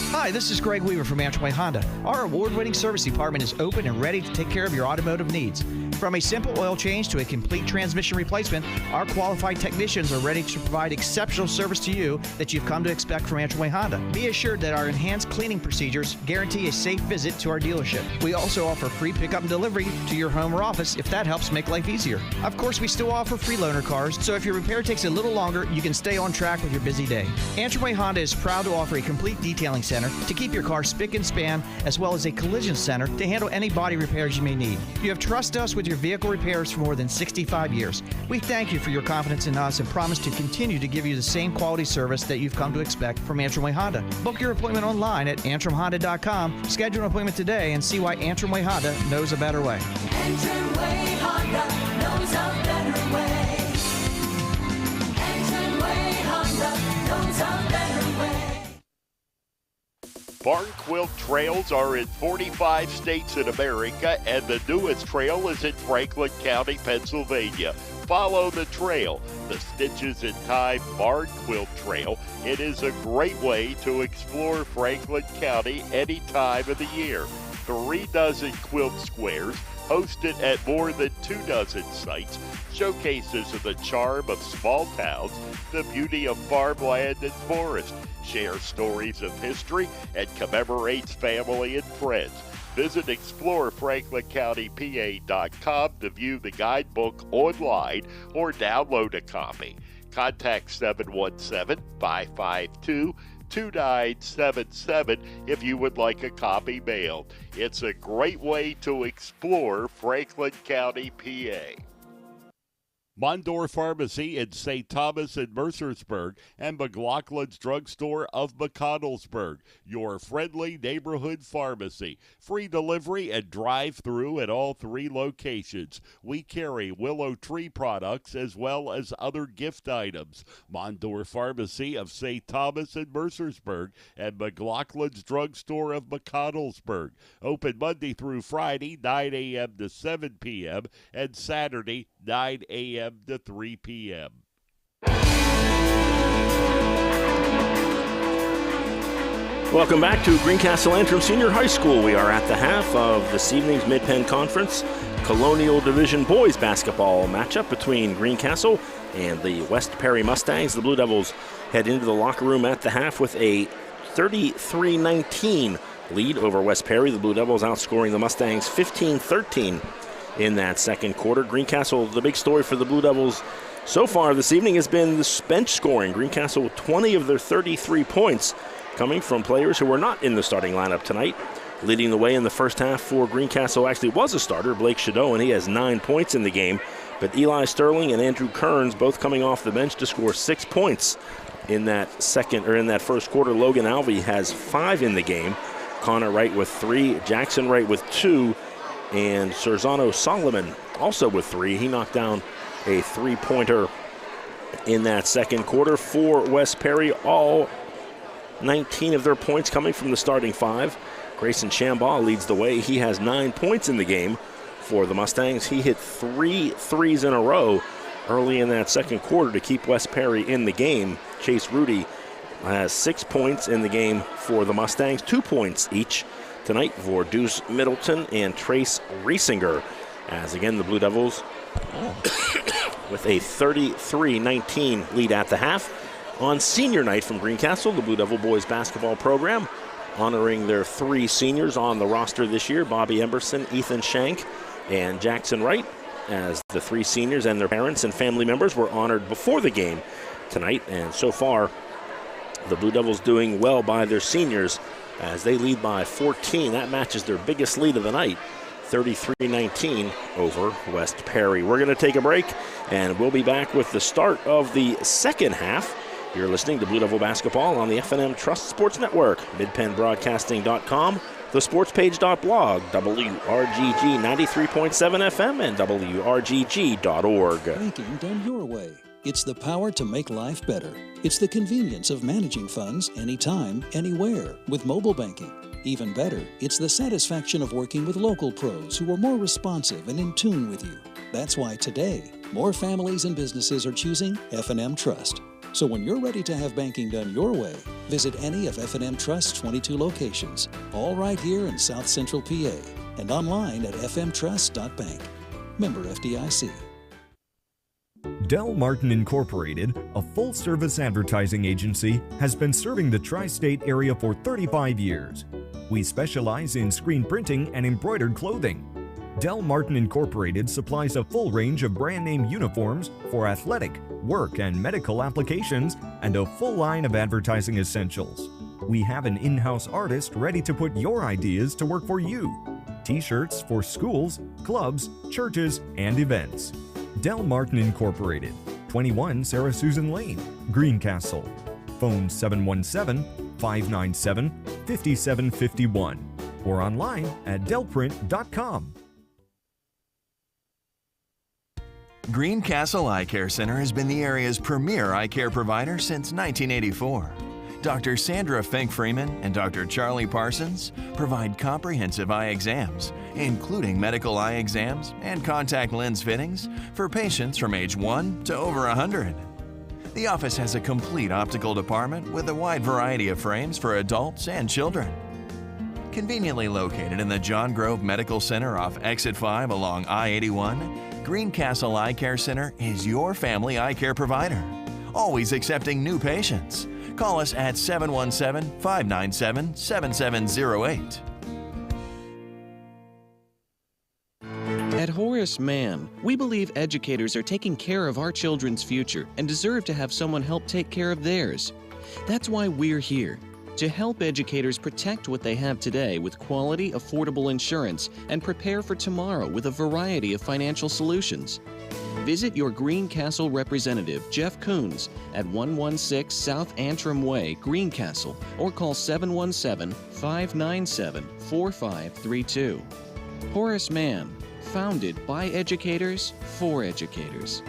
Hi, this is Greg Weaver from Antrim Honda. Our award-winning service department is open and ready to take care of your automotive needs. From a simple oil change to a complete transmission replacement, our qualified technicians are ready to provide exceptional service to you that you've come to expect from Antrim Honda. Be assured that our enhanced cleaning procedures guarantee a safe visit to our dealership. We also offer free pickup and delivery to your home or office if that helps make life easier. Of course, we still offer free loaner cars, so if your repair takes a little longer, you can stay on track with your busy day. Antrim Honda is proud to offer a complete detailing center to keep your car spick and span, as well as a collision center to handle any body repairs you may need. You have trusted us with your vehicle repairs for more than 65 years. We thank you for your confidence in us and promise to continue to give you the same quality service that you've come to expect from Antrim Way Honda. Book your appointment online at AntrimHonda.com. Schedule an appointment today and see why Antrim Way Honda knows a better way. Antrim Way Honda knows a better way. Antrim Way Honda knows a better way. Barn Quilt Trails are in 45 states in America, and the newest trail is in Franklin County, Pennsylvania. Follow the trail, the Stitches in Time Barn Quilt Trail. It is a great way to explore Franklin County any time of the year. 3 dozen quilt squares, hosted at more than 2 dozen sites, showcases of the charm of small towns, the beauty of farmland and forest, shares stories of history, and commemorates family and friends. Visit ExploreFranklinCountyPA.com to view the guidebook online or download a copy. Contact 717-552-2977 if you would like a copy mailed. It's a great way to explore Franklin County, PA. Mondor Pharmacy in St. Thomas and Mercersburg, and McLaughlin's Drugstore of McConnellsburg, your friendly neighborhood pharmacy. Free delivery and drive-through at all 3 locations. We carry Willow Tree products as well as other gift items. Mondor Pharmacy of St. Thomas and Mercersburg, and McLaughlin's Drugstore of McConnellsburg. Open Monday through Friday, 9 a.m. to 7 p.m., and Saturday, 9 a.m. to 3 p.m. Welcome back to Greencastle Antrim Senior High School. We are at the half of this evening's Mid-Penn Conference Colonial Division Boys Basketball matchup between Greencastle and the West Perry Mustangs. The Blue Devils head into the locker room at the half with a 33-19 lead over West Perry. The Blue Devils outscoring the Mustangs 15-13 in that second quarter. Greencastle, the big story for the Blue Devils so far this evening has been the bench scoring. Greencastle with 20 of their 33 points coming from players who were not in the starting lineup tonight. Leading the way in the first half for Greencastle actually was a starter, Blake Shadow, and he has 9 points in the game. But Eli Sterling and Andrew Kearns both coming off the bench to score 6 points in that first quarter. Logan Alvey has 5 in the game. Connor Wright with 3, Jackson Wright with 2, and Serzano Solomon also with 3. He knocked down a 3-pointer in that second quarter for West Perry. All 19 of their points coming from the starting 5. Grayson Shambaugh leads the way. He has 9 points in the game for the Mustangs. He hit 3 threes in a row early in that second quarter to keep West Perry in the game. Chase Rudy has 6 points in the game for the Mustangs, 2 points each tonight for Deuce Middleton and Trace Riesinger, as again the Blue Devils with a 33-19 lead at the half. On senior night from Greencastle, the Blue Devil boys basketball program honoring their 3 seniors on the roster this year, Bobby Emberson, Ethan Shank, and Jackson Wright, as the 3 seniors and their parents and family members were honored before the game tonight. And so far, the Blue Devils doing well by their seniors as they lead by 14. That matches their biggest lead of the night, 33-19 over West Perry. We're going to take a break, and we'll be back with the start of the second half. You're listening to Blue Devil Basketball on the F&M Trust Sports Network, midpennbroadcasting.com, thesportspage.blog, WRGG 93.7 FM, and WRGG.org. Banking done your way. It's the power to make life better. It's the convenience of managing funds anytime, anywhere with mobile banking. Even better, it's the satisfaction of working with local pros who are more responsive and in tune with you. That's why today, more families and businesses are choosing F&M Trust. So when you're ready to have banking done your way, visit any of F&M Trust's 22 locations, all right here in South Central PA, and online at fmtrust.bank. Member FDIC. Del Martin Incorporated, a full-service advertising agency, has been serving the tri-state area for 35 years. We specialize in screen printing and embroidered clothing. Del Martin Incorporated supplies a full range of brand name uniforms for athletic, work, and medical applications, and a full line of advertising essentials. We have an in-house artist ready to put your ideas to work for you. T-shirts for schools, clubs, churches, and events. Del Martin Incorporated, 21 Sarah Susan Lane, Greencastle. Phone 717-597-5751 or online at delprint.com. Greencastle Eye Care Center has been the area's premier eye care provider since 1984. Dr. Sandra Fink-Freeman and Dr. Charlie Parsons provide comprehensive eye exams, including medical eye exams and contact lens fittings for patients from age 1 to over 100. The office has a complete optical department with a wide variety of frames for adults and children. Conveniently located in the John Grove Medical Center off Exit 5 along I-81, Greencastle Eye Care Center is your family eye care provider, always accepting new patients. Call us at 717-597-7708. At Horace Mann, we believe educators are taking care of our children's future and deserve to have someone help take care of theirs. That's why we're here, to help educators protect what they have today with quality, affordable insurance and prepare for tomorrow with a variety of financial solutions. Visit your Greencastle representative, Jeff Coons, at 116 South Antrim Way, Greencastle, or call 717-597-4532. Horace Mann, founded by educators for educators.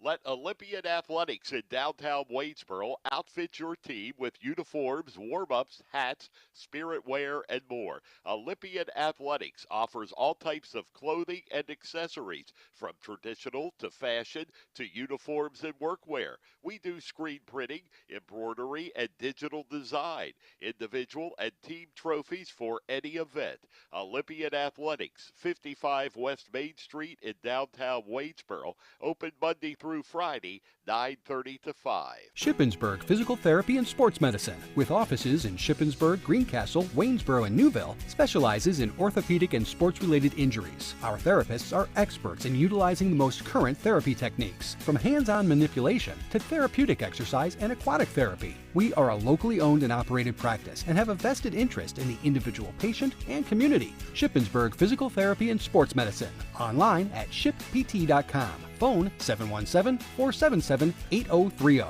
Let Olympian Athletics in downtown Waynesboro outfit your team with uniforms, warm-ups, hats, spirit wear, and more. Olympian Athletics offers all types of clothing and accessories, from traditional to fashion to uniforms and workwear. We do screen printing, embroidery, and digital design, individual and team trophies for any event. Olympian Athletics, 55 West Main Street in downtown Waynesboro, open Monday through Friday, 9:30 to 5. Shippensburg Physical Therapy and Sports Medicine, with offices in Shippensburg, Greencastle, Waynesboro, and Newville, specializes in orthopedic and sports-related injuries. Our therapists are experts in utilizing the most current therapy techniques, from hands-on manipulation to therapeutic exercise and aquatic therapy. We are a locally owned and operated practice and have a vested interest in the individual patient and community. Shippensburg Physical Therapy and Sports Medicine, online at shippt.com. Phone 717-477-8030.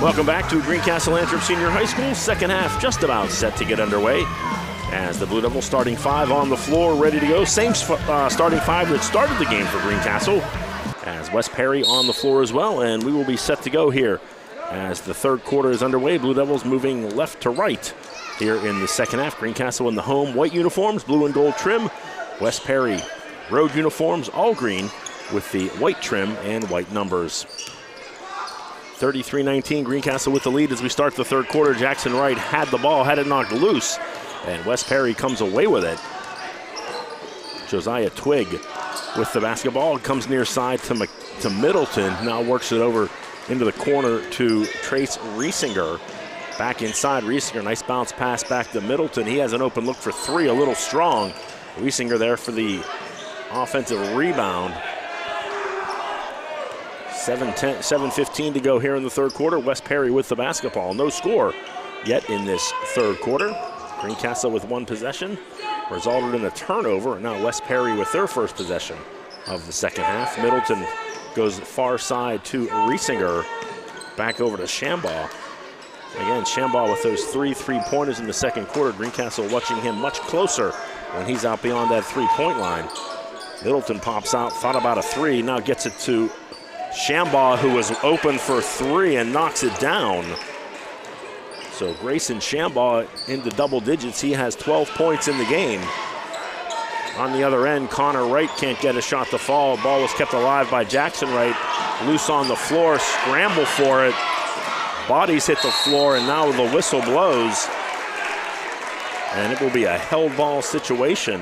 Welcome back to Greencastle Antrim Senior High School. Second half just about set to get underway as the Blue Devils starting five on the floor, ready to go. Same starting five that started the game for Greencastle, as West Perry on the floor as well, and we will be set to go here as the third quarter is underway. Blue Devils moving left to right here in the second half. Greencastle in the home white uniforms, blue and gold trim. West Perry road uniforms, all green with the white trim and white numbers. 33-19, Greencastle with the lead as we start the third quarter. Jackson Wright had the ball, had it knocked loose, and West Perry comes away with it. Josiah Twig with the basketball, comes near side to Middleton, now works it over into the corner to Trace Riesinger. Back inside, Riesinger, nice bounce pass back to Middleton. He has an open look for three, a little strong. Riesinger there for the offensive rebound. 7:15 to go here in the third quarter. West Perry with the basketball. No score yet in this third quarter. Greencastle with one possession resulted in a turnover, and now West Perry with their first possession of the second half. Middleton goes far side to Riesinger. Back over to Shambaugh. Again, Shambaugh with those three-pointers in the second quarter. Greencastle watching him much closer when he's out beyond that three-point line. Middleton pops out, thought about a three, now gets it to Shambaugh, who was open for three and knocks it down. So Grayson Shambaugh into double digits. He has 12 points in the game. On the other end, Connor Wright can't get a shot to fall. Ball was kept alive by Jackson Wright. Loose on the floor, scramble for it. Bodies hit the floor, and now the whistle blows. And it will be a held ball situation.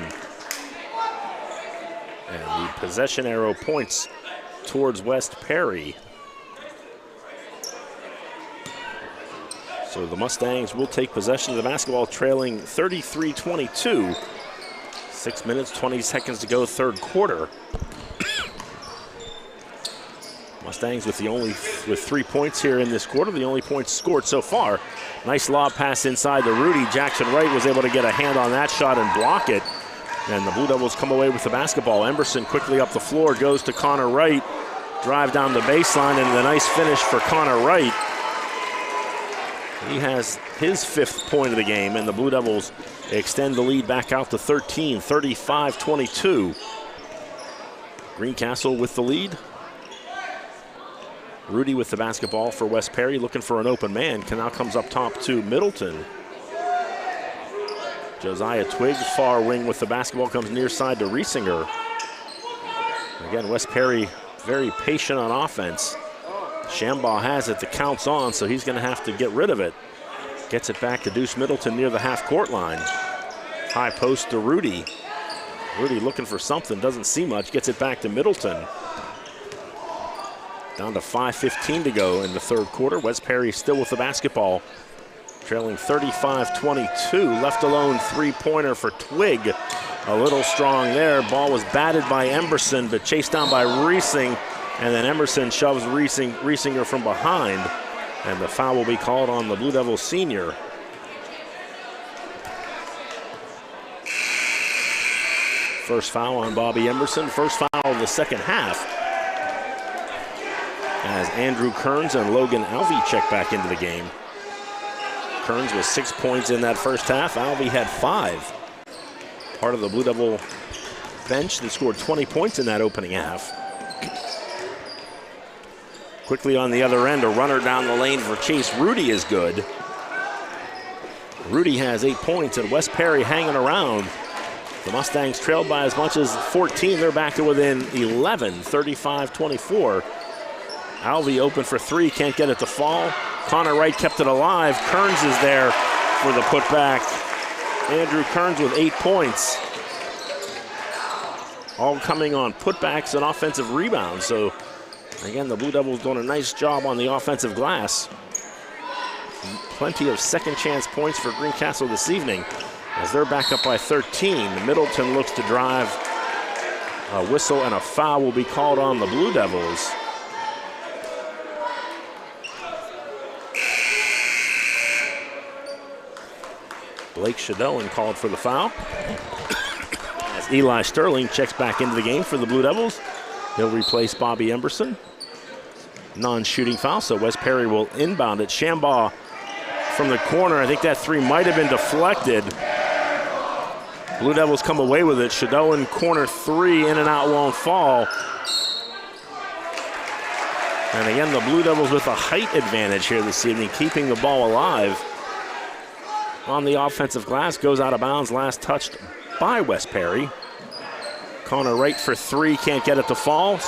And the possession arrow points towards West Perry. So the Mustangs will take possession of the basketball, trailing 33-22. 6 minutes, 20 seconds to go, third quarter. Mustangs with 3 points here in this quarter, the only points scored so far. Nice lob pass inside to Rudy. Jackson Wright was able to get a hand on that shot and block it. And the Blue Devils come away with the basketball. Emberson quickly up the floor, goes to Connor Wright. Drive down the baseline, and the nice finish for Connor Wright. He has his 5th point of the game, and the Blue Devils extend the lead back out to 13, 35-22. Greencastle with the lead. Rudy with the basketball for West Perry, looking for an open man. Now comes up top to Middleton. Josiah Twigg, far wing with the basketball, comes near side to Riesinger. Again, West Perry very patient on offense. Shambaugh has it, the count's on, so he's gonna have to get rid of it. Gets it back to Deuce Middleton near the half-court line. High post to Rudy. Rudy looking for something, doesn't see much, gets it back to Middleton. Down to 5:15 to go in the third quarter. West Perry still with the basketball, trailing 35-22. Left alone three-pointer for Twigg. A little strong there. Ball was batted by Emberson, but chased down by Riesing. And then Emerson shoves Riesinger from behind. And the foul will be called on the Blue Devils senior. First foul on Bobby Emerson. First foul of the second half. As Andrew Kearns and Logan Alvey check back into the game. Kearns with 6 points in that first half. Alvey had 5. Part of the Blue Devil bench that scored 20 points in that opening half. Quickly on the other end, a runner down the lane for Chase Rudy is good. Rudy has 8 points, and West Perry hanging around. The Mustangs trailed by as much as 14. They're back to within 11, 35-24. Alvey open for 3, can't get it to fall. Connor Wright kept it alive. Kearns is there for the putback. Andrew Kearns with 8 points. All coming on putbacks and offensive rebounds. So again, the Blue Devils doing a nice job on the offensive glass. Plenty of second chance points for Greencastle this evening as they're back up by 13. Middleton looks to drive. A whistle and a foul will be called on the Blue Devils. Blake Shadowan called for the foul. As Eli Sterling checks back into the game for the Blue Devils. He'll replace Bobby Emberson. Non-shooting foul, so West Perry will inbound it. Shambaugh from the corner. I think that 3 might have been deflected. Blue Devils come away with it. Shadowan corner 3, in and out, won't fall. And again, the Blue Devils with a height advantage here this evening, keeping the ball alive. On the offensive glass, goes out of bounds, last touched by West Perry. Connor Wright for 3, can't get it to fall.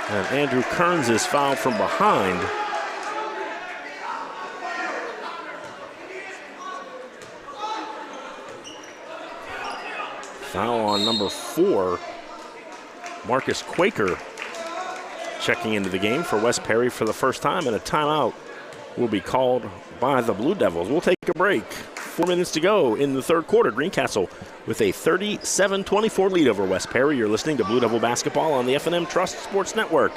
And Andrew Kearns is fouled from behind. Foul on number 4, Marcus Quaker, checking into the game for West Perry for the first time, and a timeout will be called by the Blue Devils. We'll take a break. 4 minutes to go in the third quarter. Greencastle with a 37-24 lead over West Perry. You're listening to Blue Devil Basketball on the F&M Trust Sports Network.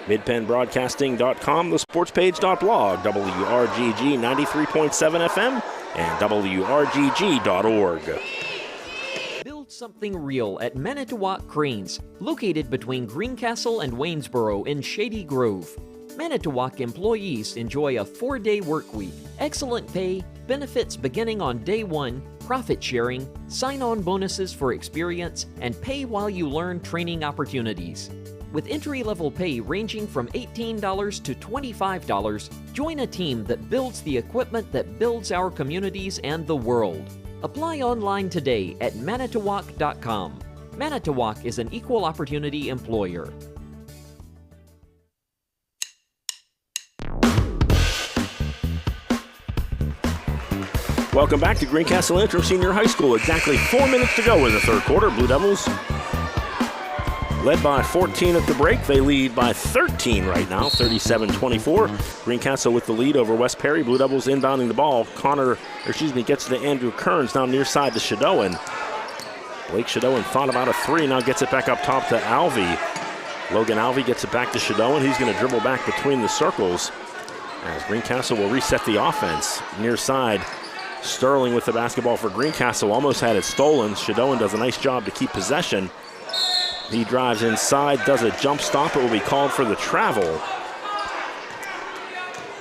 MidPennBroadcasting.com, the sportspage.blog, WRGG 93.7 FM, and WRGG.org. Build something real at Manitowoc Cranes, located between Greencastle and Waynesboro in Shady Grove. Manitowoc employees enjoy a 4-day work week, excellent pay, benefits beginning on day 1, profit sharing, sign-on bonuses for experience, and pay while you learn training opportunities. With entry-level pay ranging from $18 to $25, join a team that builds the equipment that builds our communities and the world. Apply online today at manitowoc.com. Manitowoc is an equal opportunity employer. Welcome back to Greencastle Antrim Senior High School. Exactly 4 minutes to go in the third quarter. Blue Devils led by 14 at the break. They lead by 13 right now, 37-24. Greencastle with the lead over West Perry. Blue Devils inbounding the ball. Gets to Andrew Kearns, now near side to Shadowan. Blake Shadowan thought about a three, now gets it back up top to Alvey. Logan Alvey gets it back to Shadowan. He's going to dribble back between the circles as Greencastle will reset the offense. Near side, Sterling with the basketball for Greencastle. Almost had it stolen. Shadowan does a nice job to keep possession. He drives inside, does a jump stop. It will be called for the travel.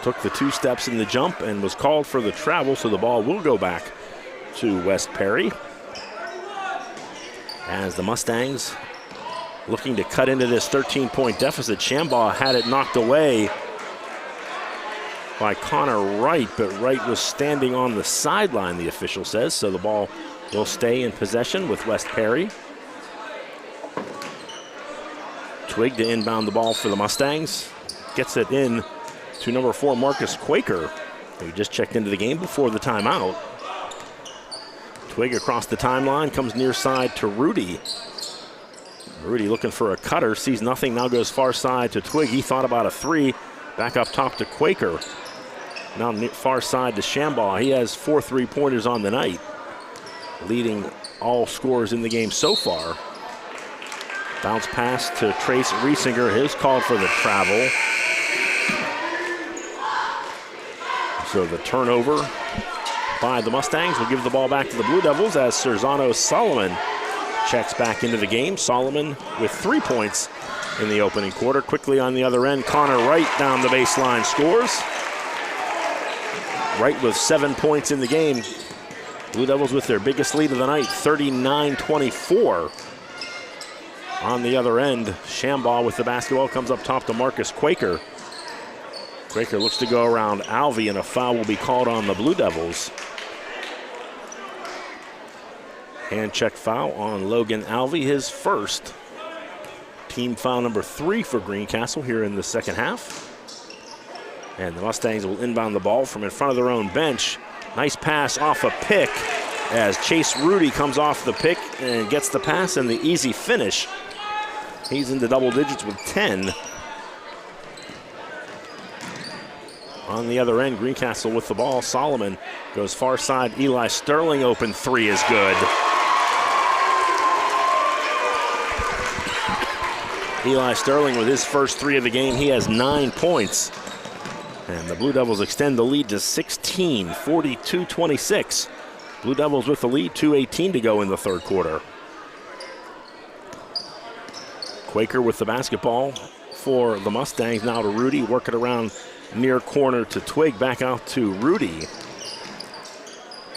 Took the 2 steps in the jump and was called for the travel, so the ball will go back to West Perry. As the Mustangs looking to cut into this 13-point deficit. Shambaugh had it knocked away by Connor Wright, but Wright was standing on the sideline, the official says, so the ball will stay in possession with West Perry. Twig to inbound the ball for the Mustangs. Gets it in to number 4, Marcus Quaker, who just checked into the game before the timeout. Twig across the timeline, comes near side to Rudy. Rudy looking for a cutter, sees nothing, now goes far side to Twig. He thought about a three, back up top to Quaker. Now far side to Shambaugh. He has 4 3-pointers on the night, leading all scorers in the game so far. Bounce pass to Trace Riesinger. His called for the travel. So the turnover by the Mustangs will give the ball back to the Blue Devils as Serzano Solomon checks back into the game. Solomon with 3 points in the opening quarter. Quickly on the other end, Connor Wright down the baseline scores. Wright with 7 points in the game. Blue Devils with their biggest lead of the night, 39-24. On the other end, Shambaugh with the basketball comes up top to Marcus Quaker. Quaker looks to go around Alvey, and a foul will be called on the Blue Devils. Hand check foul on Logan Alvey, his first. Team foul number 3 for Greencastle here in the second half. And the Mustangs will inbound the ball from in front of their own bench. Nice pass off a pick as Chase Rudy comes off the pick and gets the pass and the easy finish. He's into double digits with 10. On the other end, Greencastle with the ball. Solomon goes far side. Eli Sterling open three is good. Eli Sterling with his first 3 of the game. He has 9 points. And the Blue Devils extend the lead to 16, 42-26. Blue Devils with the lead, 2:18 to go in the third quarter. Quaker with the basketball for the Mustangs. Now to Rudy, work it around near corner to Twig, back out to Rudy.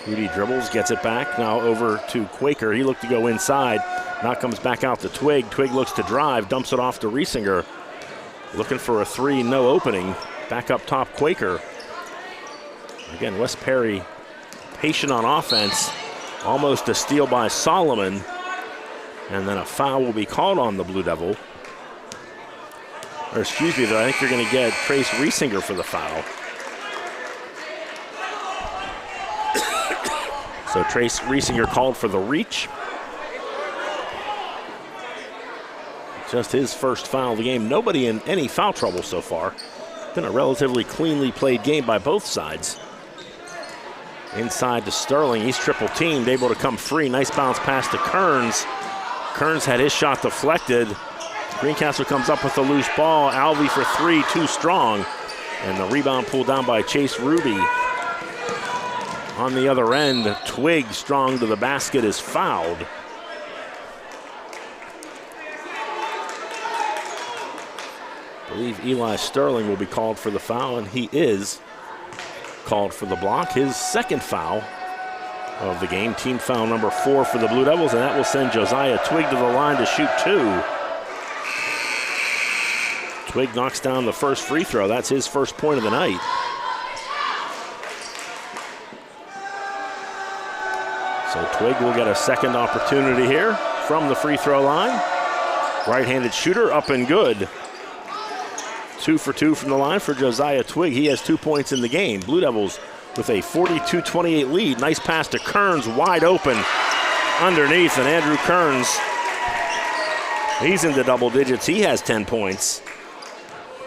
Rudy dribbles, gets it back, now over to Quaker. He looked to go inside, now comes back out to Twig. Twig looks to drive, dumps it off to Riesinger. Looking for a 3, no opening. Back up top, Quaker. Again, West Perry patient on offense. Almost a steal by Solomon. And then a foul will be called on the Blue Devil. Or excuse me, I think you're going to get Trace Riesinger for the foul. So Trace Riesinger called for the reach. Just his first foul of the game. Nobody in any foul trouble so far. Been a relatively cleanly played game by both sides. Inside to Sterling. He's triple teamed, able to come free. Nice bounce pass to Kearns. Kearns had his shot deflected. Greencastle comes up with a loose ball. Alvey for three, too strong. And the rebound pulled down by Chase Ruby. On the other end, Twig strong to the basket is fouled. I believe Eli Sterling will be called for the foul, and he is called for the block. His second foul of the game, team foul number 4 for the Blue Devils, and that will send Josiah Twig to the line to shoot 2. Twig knocks down the first free throw. That's his first point of the night. So Twig will get a second opportunity here from the free throw line. Right-handed shooter, up and good. 2 for 2 from the line for Josiah Twig. He has 2 points in the game. Blue Devils with a 42-28 lead. Nice pass to Kearns, wide open underneath, and Andrew Kearns, he's into double digits. He has 10 points.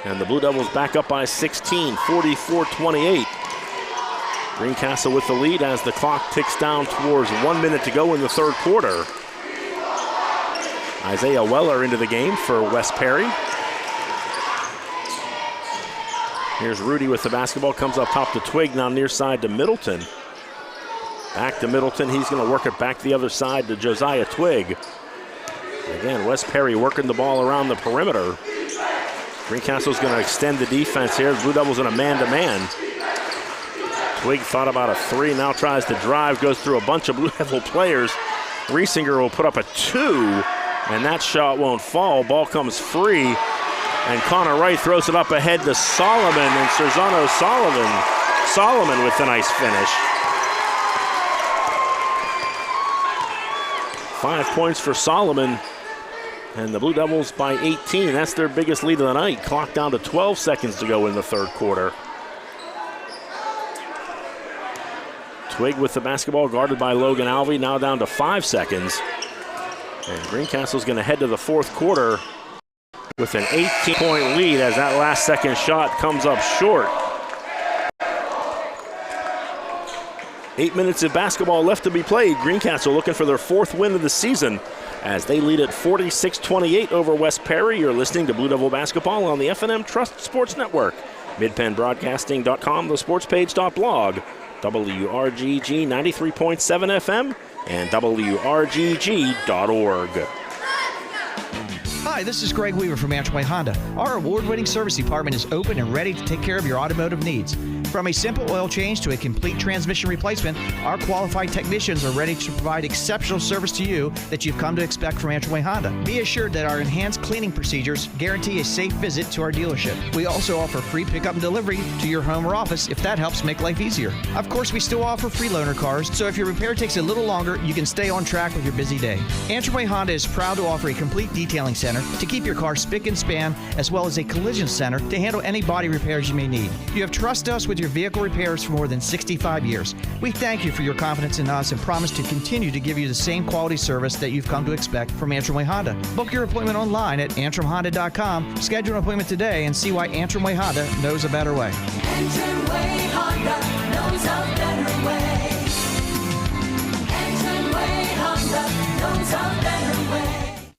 And the Blue Devils back up by 16, 44-28. Greencastle with the lead as the clock ticks down towards 1 minute to go in the third quarter. Isaiah Weller into the game for West Perry. Here's Rudy with the basketball, comes up top to Twig, now near side to Middleton. Back to Middleton, he's going to work it back the other side to Josiah Twig. Again, West Perry working the ball around the perimeter. Greencastle's going to extend the defense here. Blue Devils in a man-to-man. Twig thought about a three, now tries to drive, goes through a bunch of Blue Devil players. Riesinger will put up a 2, and that shot won't fall. Ball comes free. And Connor Wright throws it up ahead to Solomon, and Cerzano Solomon with a nice finish. 5 points for Solomon, and the Blue Devils by 18. That's their biggest lead of the night. Clock down to 12 seconds to go in the third quarter. Twig with the basketball, guarded by Logan Alvey, now down to 5 seconds. And Greencastle's going to head to the fourth quarter with an 18-point lead as that last second shot comes up short. 8 minutes of basketball left to be played. Greencastle looking for their 4th win of the season as they lead at 46-28 over West Perry. You're listening to Blue Devil Basketball on the F&M Trust Sports Network. MidPennBroadcasting.com, thesportspage.blog, WRGG 93.7 FM, and WRGG.org. Hi, this is Greg Weaver from Antrim Honda. Our award-winning service department is open and ready to take care of your automotive needs. From a simple oil change to a complete transmission replacement, our qualified technicians are ready to provide exceptional service to you that you've come to expect from Antrim Honda. Be assured that our enhanced cleaning procedures guarantee a safe visit to our dealership. We also offer free pickup and delivery to your home or office if that helps make life easier. Of course, we still offer free loaner cars, so if your repair takes a little longer, you can stay on track with your busy day. Antrim Honda is proud to offer a complete detailing center to keep your car spick and span, as well as a collision center to handle any body repairs you may need. You have trusted us with your vehicle repairs for more than 65 years. We thank you for your confidence in us and promise to continue to give you the same quality service that you've come to expect from Antrim Way Honda. Book your appointment online at AntrimHonda.com. Schedule an appointment today and see why Antrim Way Honda knows a better way. Antrim Way Honda knows a better way. Antrim Way Honda knows a better way.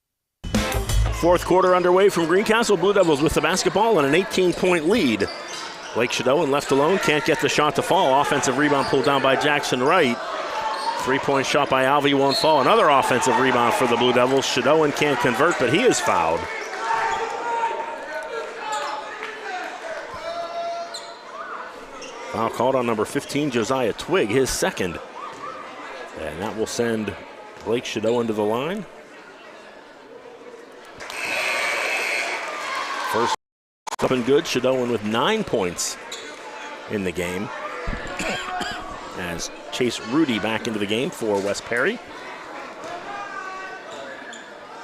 Fourth quarter underway from Greencastle. Blue Devils with the basketball and an 18-point lead. Blake Shadowan left alone, can't get the shot to fall. Offensive rebound pulled down by Jackson Wright. 3-point shot by Alvey won't fall. Another offensive rebound for the Blue Devils. Shadowan can't convert, but he is fouled. Foul called on number 15, Josiah Twig, his second. And that will send Blake Shadowan to the line. First up and good, Shadowan with 9 points in the game. As Chase Rudy back into the game for West Perry.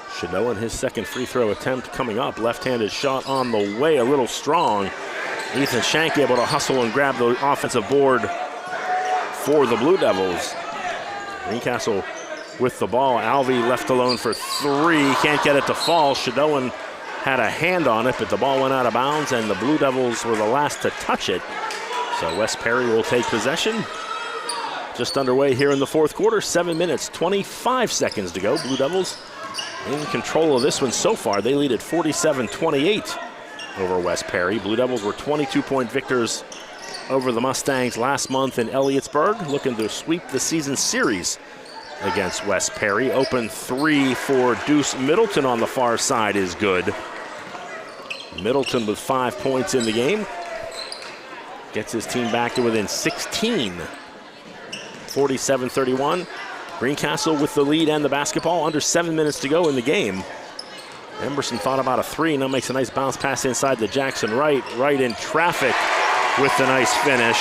Shadowan, his second free throw attempt coming up. Left-handed shot on the way, a little strong. Ethan Shank able to hustle and grab the offensive board for the Blue Devils. Greencastle with the ball. Alvey left alone for 3. Can't get it to fall. Shadowan had a hand on it, but the ball went out of bounds, and the Blue Devils were the last to touch it. So West Perry will take possession. just underway here in the fourth quarter. 7 minutes, 25 seconds to go. Blue Devils in control of this one so far. They lead at 47-28 over West Perry. Blue Devils were 22-point victors over the Mustangs last month in Elliotsburg, looking to sweep the season series against West Perry. Open three for Deuce Middleton on the far side is good. Middleton with 5 points in the game. Gets his team back to within 16. 47-31. Greencastle with the lead and the basketball. Under 7 minutes to go in the game. Emberson thought about a three, now makes a nice bounce pass inside to Jackson Wright. Right in traffic with the nice finish.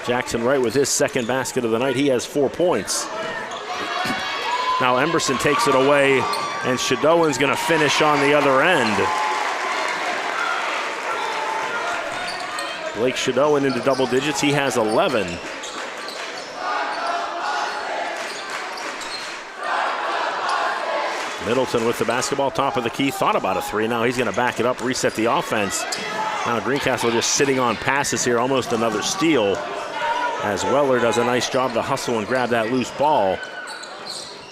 Jackson Wright with his second basket of the night. He has 4 points. Now Emberson takes it away, and Shadowan's going to finish on the other end. Blake Shadowan into double digits. He has 11. Middleton with the basketball, top of the key, thought about a three. Now he's going to back it up, reset the offense. Now Greencastle just sitting on passes here, almost another steal, as Weller does a nice job to hustle and grab that loose ball.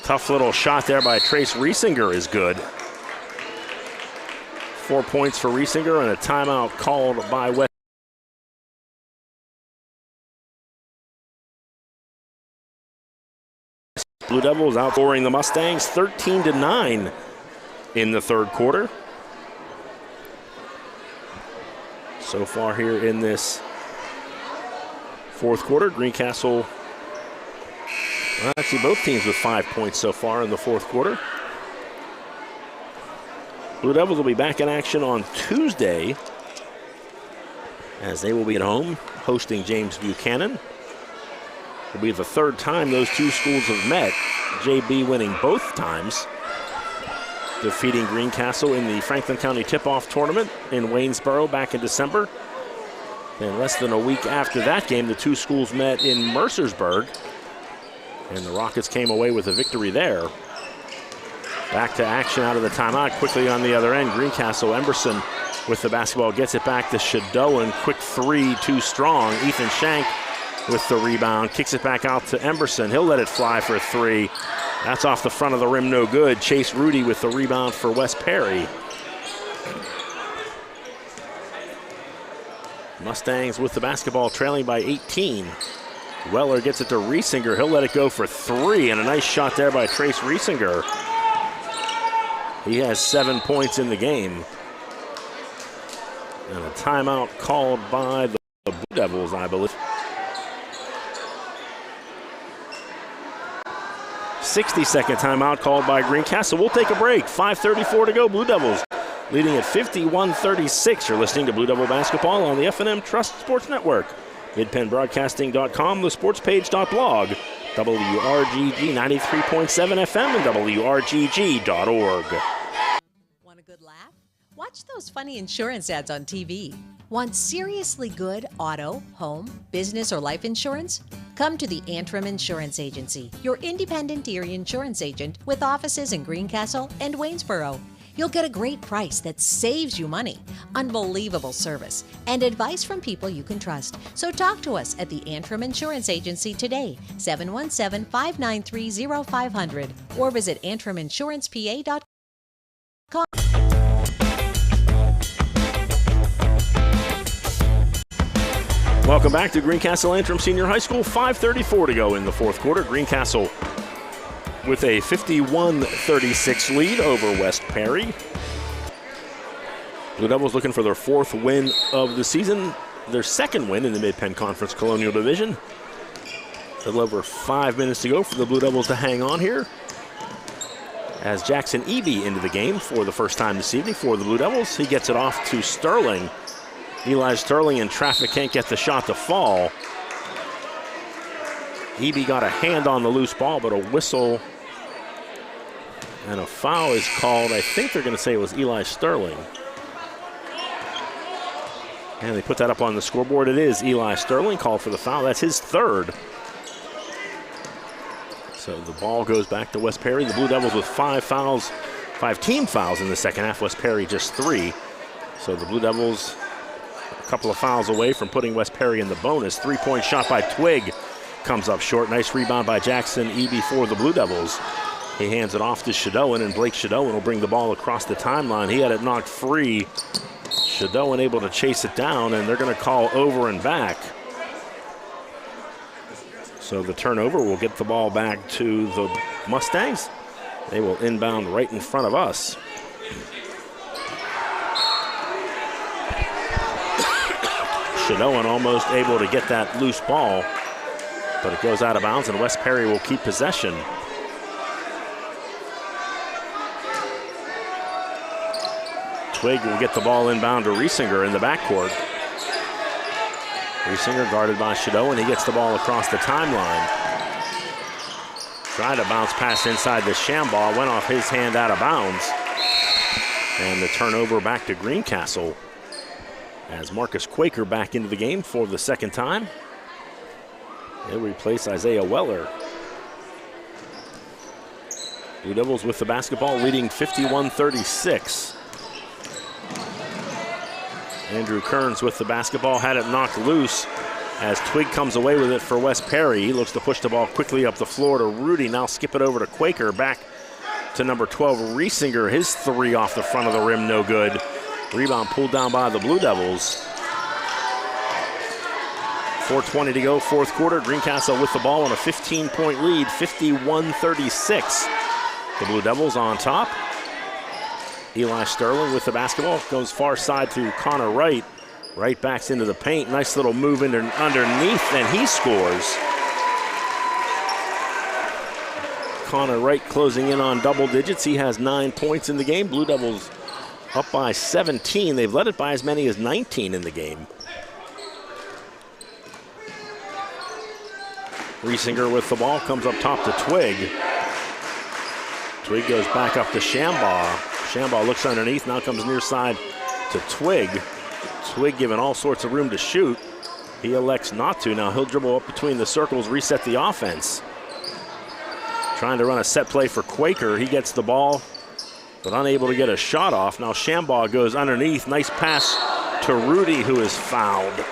Tough little shot there by Trace Riesinger is good. 4 points for Riesinger and a timeout called by West. Blue Devils outscoring the Mustangs 13-9 in the third quarter. So far here in this fourth quarter, Greencastle, well, actually both teams with 5 points so far in the fourth quarter. Blue Devils will be back in action on Tuesday as they will be at home hosting James Buchanan. It'll be the third time those two schools have met. JB winning both times, defeating Greencastle in the Franklin County Tip-Off Tournament in Waynesboro back in December. And less than a week after that game, the two schools met in Mercersburg, and the Rockets came away with a victory there. Back to action out of the timeout. Quickly on the other end, Greencastle. Emberson with the basketball gets it back to Shadowan. Quick three, too strong. Ethan Shank with the rebound, kicks it back out to Emberson. He'll let it fly for three. That's off the front of the rim, no good. Chase Rudy with the rebound for West Perry. Mustangs with the basketball, trailing by 18. Weller gets it to Riesinger. He'll let it go for three, and a nice shot there by Trace Riesinger. He has 7 points in the game. And a timeout called by the Blue Devils, I believe. 60-second timeout called by Greencastle. We'll take a break. 5:34 to go. Blue Devils leading at 51-36. You're listening to Blue Devil Basketball on the F&M Trust Sports Network. MidPennBroadcasting.com, thesportspage.blog, WRGG 93.7 FM, and WRGG.org. Want a good laugh? Watch those funny insurance ads on TV. Want seriously good auto, home, business, or life insurance? Come to the Antrim Insurance Agency, your independent Erie insurance agent with offices in Greencastle and Waynesboro. You'll get a great price that saves you money, unbelievable service, and advice from people you can trust. So talk to us at the Antrim Insurance Agency today, 717-593-0500, or visit antriminsurancepa.com. Welcome back to Greencastle Antrim Senior High School. 5:34 to go in the fourth quarter. Greencastle with a 51-36 lead over West Perry. Blue Devils looking for their fourth win of the season, their second win in the Mid-Penn Conference Colonial Division. A little over 5 minutes to go for the Blue Devils to hang on here. As Jackson Eby into the game for the first time this evening for the Blue Devils. He gets it off to Sterling. Eli Sterling in traffic, can't get the shot to fall. Eby got a hand on the loose ball, but a whistle and a foul is called. I think they're going to say it was Eli Sterling. And they put that up on the scoreboard. It is Eli Sterling called for the foul. That's his third. So the ball goes back to West Perry. The Blue Devils with 5 team fouls in the second half. West Perry just 3. So the Blue Devils A couple of fouls away from putting West Perry in the bonus. Three-point shot by Twig comes up short. Nice rebound by Jackson Eby for the Blue Devils. He hands it off to Shadowan, and Blake Shadowan will bring the ball across the timeline. He had it knocked free. Shadowan able to chase it down, and they're going to call over and back. So the turnover will get the ball back to the Mustangs. They will inbound right in front of us. Shadowan almost able to get that loose ball, but it goes out of bounds, and West Perry will keep possession. Twig will get the ball inbound to Riesinger in the backcourt. Riesinger guarded by Shadowan. He gets the ball across the timeline. Tried to bounce pass inside the Shambaugh. Went off his hand out of bounds. And the turnover back to Greencastle as Marcus Quaker back into the game for the second time. He'll replace Isaiah Weller. Blue Devils with the basketball, leading 51-36. Andrew Kearns with the basketball, had it knocked loose as Twig comes away with it for West Perry. He looks to push the ball quickly up the floor to Rudy. Now skip it over to Quaker, back to number 12, Riesinger. His three off the front of the rim, no good. Rebound pulled down by the Blue Devils. 4:20 to go, fourth quarter. Greencastle with the ball on a 15-point lead, 51-36. The Blue Devils on top. Eli Sterling with the basketball, goes far side to Connor Wright. Wright backs into the paint. Nice little move underneath, and he scores. Connor Wright closing in on double digits. He has 9 points in the game. Blue Devils up by 17. They've led it by as many as 19 in the game. Riesinger with the ball, comes up top to Twig. Twig goes back up to Shambaugh. Shambaugh looks underneath, now comes near side to Twig. Twig given all sorts of room to shoot. He elects not to. Now he'll dribble up between the circles, reset the offense. Trying to run a set play for Quaker. He gets the ball, but unable to get a shot off. Now Shambaugh goes underneath. Nice pass to Rudy, who is fouled.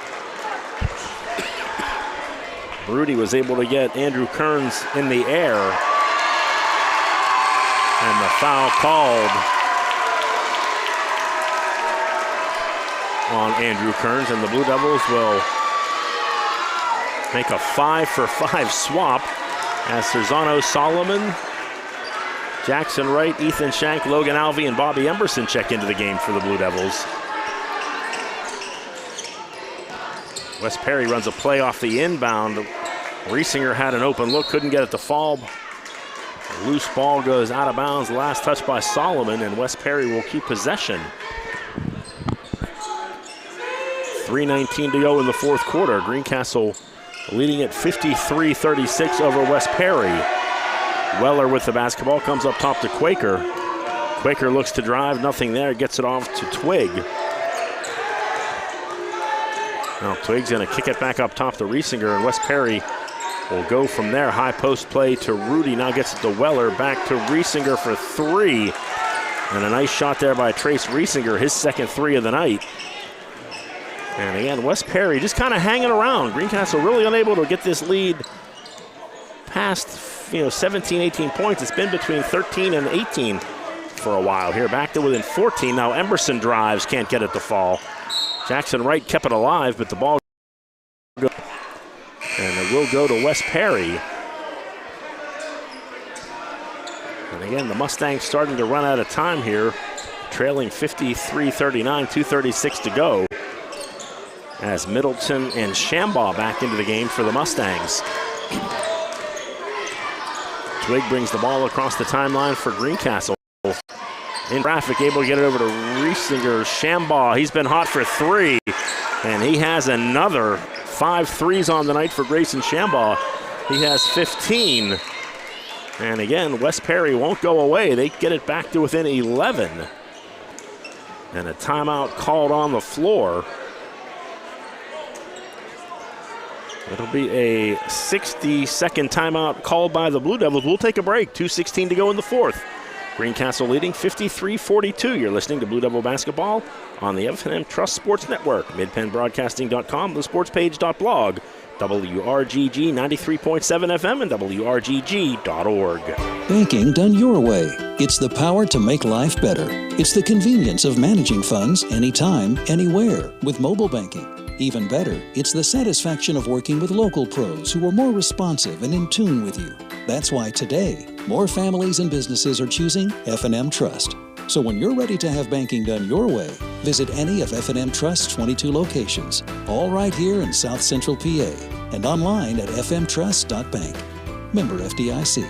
Rudy was able to get Andrew Kearns in the air. And the foul called on Andrew Kearns, and the Blue Devils will make a 5-for-5 swap as Serzano Solomon, Jackson Wright, Ethan Shank, Logan Alvey, and Bobby Emberson check into the game for the Blue Devils. West Perry runs a play off the inbound. Riesinger had an open look, couldn't get it to fall. Loose ball goes out of bounds. Last touch by Solomon, and West Perry will keep possession. 3:19 to go in the fourth quarter. Greencastle leading at 53-36 over West Perry. Weller with the basketball, comes up top to Quaker. Quaker looks to drive, nothing there, gets it off to Twig. Now Twig's gonna kick it back up top to Riesinger, and West Perry will go from there. High post play to Rudy, now gets it to Weller, back to Riesinger for three. And a nice shot there by Trace Riesinger, his second three of the night. And again, West Perry just kind of hanging around. Greencastle really unable to get this lead past 17, 18 points. It's been between 13 and 18 for a while here. Back to within 14. Now Emberson drives, can't get it to fall. Jackson Wright kept it alive, but the ball goes. And it will go to West Perry. And again, the Mustangs starting to run out of time here, trailing 53-39, 2:36 to go. As Middleton and Shambaugh back into the game for the Mustangs. Twig brings the ball across the timeline for Greencastle. In traffic, able to get it over to Riesinger. Shambaugh, he's been hot for three, and he has another 5 threes on the night for Grayson Shambaugh. He has 15. And again, West Perry won't go away. They get it back to within 11. And a timeout called on the floor. It'll be a 60-second timeout called by the Blue Devils. We'll take a break. 2:16 to go in the fourth. Greencastle leading 53-42. You're listening to Blue Devil Basketball on the F&M Trust Sports Network, midpennbroadcasting.com, thesportspage.blog, WRGG 93.7 FM, and WRGG.org. Banking done your way. It's the power to make life better. It's the convenience of managing funds anytime, anywhere with mobile banking. Even better, it's the satisfaction of working with local pros who are more responsive and in tune with you. That's why today, more families and businesses are choosing F&M Trust. So when you're ready to have banking done your way, visit any of F&M Trust's 22 locations, all right here in South Central PA, and online at fmtrust.bank. Member FDIC.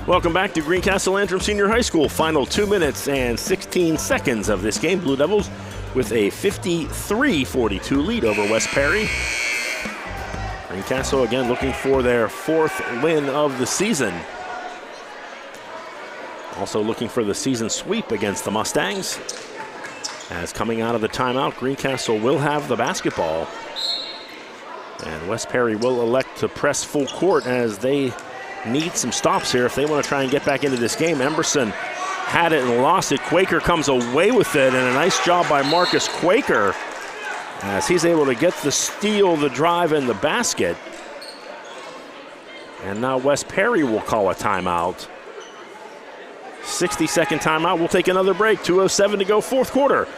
Welcome back to Greencastle Antrim Senior High School. Final 2 minutes and 16 seconds of this game. Blue Devils with a 53-42 lead over West Perry. Greencastle again looking for their 4th win of the season. Also looking for the season sweep against the Mustangs. As coming out of the timeout, Greencastle will have the basketball. And West Perry will elect to press full court as they need some stops here if they want to try and get back into this game. Emberson had it and lost it. Quaker comes away with it, and a nice job by Marcus Quaker as he's able to get the steal, the drive, and the basket. And now West Perry will call a timeout. 60-second timeout. We'll take another break. 2:07 to go, 4th quarter.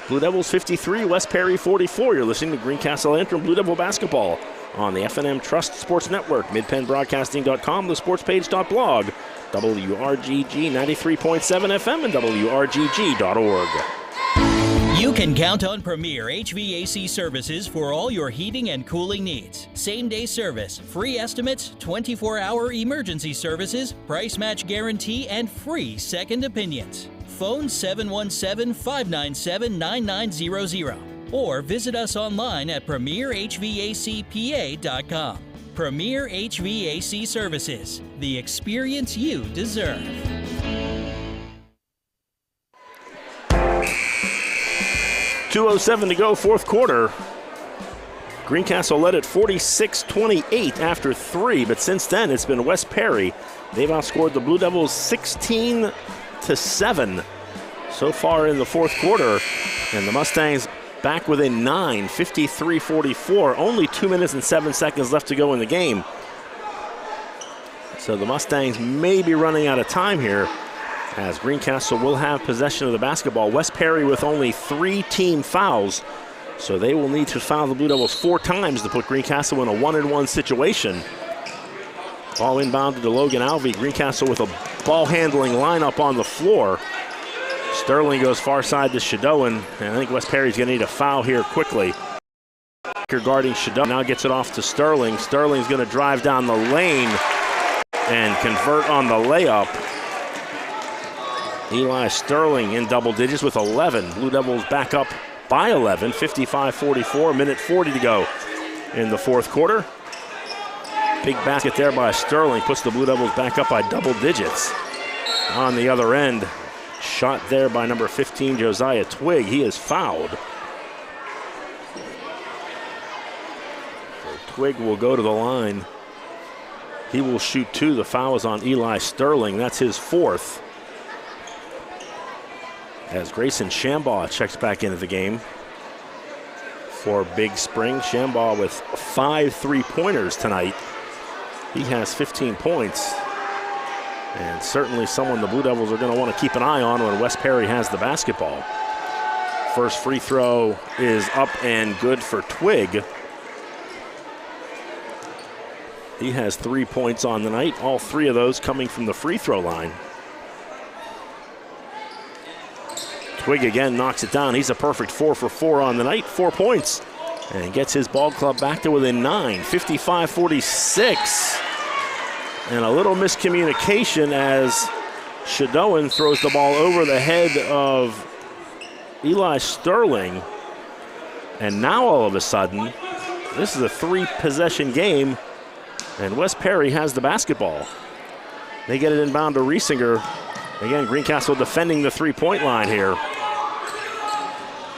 Blue Devils 53, West Perry 44. You're listening to Greencastle Antrim Blue Devil Basketball on the F&M Trust Sports Network, midpennbroadcasting.com, thesportspage.blog, WRGG 93.7 FM, and WRGG.org. You can count on Premier HVAC services for all your heating and cooling needs. Same-day service, free estimates, 24-hour emergency services, price match guarantee, and free second opinions. Phone 717-597-9900 or visit us online at premierhvacpa.com. Premier HVAC Services, the experience you deserve. .207 to go, 4th quarter. Greencastle led at 46-28 after 3, but since then it's been West Perry. They've outscored the Blue Devils 16-7 so far in the 4th quarter, and the Mustangs back within 9, 53-44. Only 2 minutes and 7 seconds left to go in the game. So the Mustangs may be running out of time here as Greencastle will have possession of the basketball. West Perry with only 3 team fouls, so they will need to foul the Blue Devils 4 times to put Greencastle in a 1-and-1 situation. Ball inbounded to Logan Alvey. Greencastle with a ball handling lineup on the floor. Sterling goes far side to Shadowan, and I think West Perry's going to need a foul here quickly. Guarding Shadowan now gets it off to Sterling. Sterling's going to drive down the lane and convert on the layup. Eli Sterling in double digits with 11. Blue Devils back up by 11, 55-44, minute 40 to go in the 4th quarter. Big basket there by Sterling puts the Blue Devils back up by double digits. On the other end, shot there by number 15, Josiah Twig. He is fouled. So Twig will go to the line. He will shoot 2. The foul is on Eli Sterling. That's his 4th. As Grayson Shambaugh checks back into the game for Big Spring. Shambaugh with 5 3-pointers tonight. He has 15 points. And certainly someone the Blue Devils are going to want to keep an eye on when West Perry has the basketball. First free throw is up and good for Twig. He has 3 points on the night, all 3 of those coming from the free throw line. Twig again knocks it down. He's a perfect 4 for 4 on the night, 4 points, and gets his ball club back to within 9, 55-46. And a little miscommunication as Shadowan throws the ball over the head of Eli Sterling. And now all of a sudden, this is a 3-possession game, and West Perry has the basketball. They get it inbound to Riesinger. Again, Greencastle defending the 3-point line here.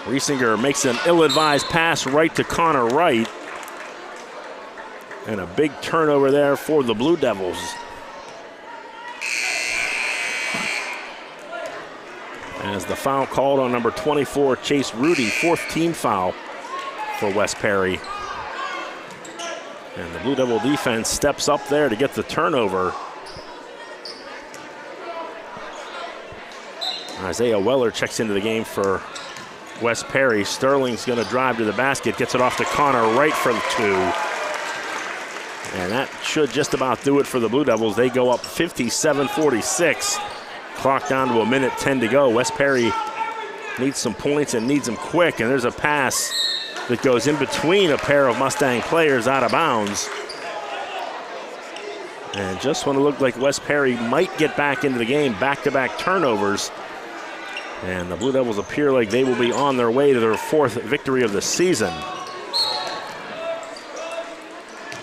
Riesinger makes an ill-advised pass right to Connor Wright. And a big turnover there for the Blue Devils. As the foul called on number 24, Chase Rudy, 4th team foul for West Perry. And the Blue Devil defense steps up there to get the turnover. Isaiah Weller checks into the game for West Perry. Sterling's going to drive to the basket, gets it off to Connor Wright for the 2. And that should just about do it for the Blue Devils. They go up 57-46. Clock down to 1:10 to go. West Perry needs some points and needs them quick. And there's a pass that goes in between a pair of Mustang players out of bounds. And just when it looked like West Perry might get back into the game, back-to-back turnovers. And the Blue Devils appear like they will be on their way to their 4th victory of the season.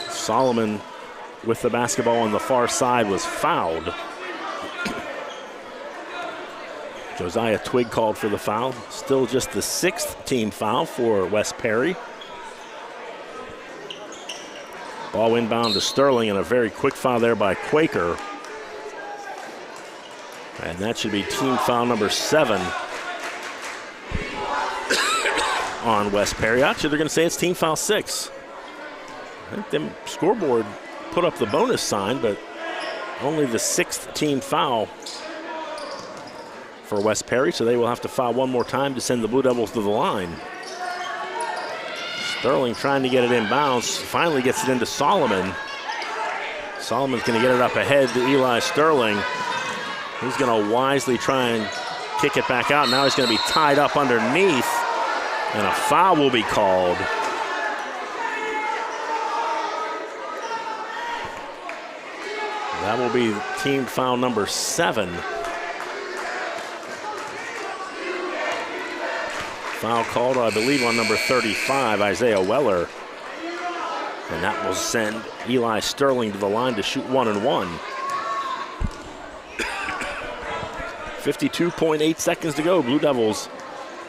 Solomon with the basketball on the far side was fouled. Josiah Twig called for the foul. Still just the 6th team foul for West Perry. Ball inbound to Sterling, and a very quick foul there by Quaker. And that should be team foul number 7 on West Perry. Actually, they're going to say it's team foul 6. I think the scoreboard put up the bonus sign, but only the 6th team foul for West Perry, so they will have to foul one more time to send the Blue Devils to the line. Sterling trying to get it inbounds, finally gets it into Solomon. Solomon's going to get it up ahead to Eli Sterling. He's going to wisely try and kick it back out. Now he's going to be tied up underneath, and a foul will be called. That will be team foul number 7. Foul called, I believe, on number 35, Isaiah Weller. And that will send Eli Sterling to the line to shoot 1 and 1. 52.8 seconds to go. Blue Devils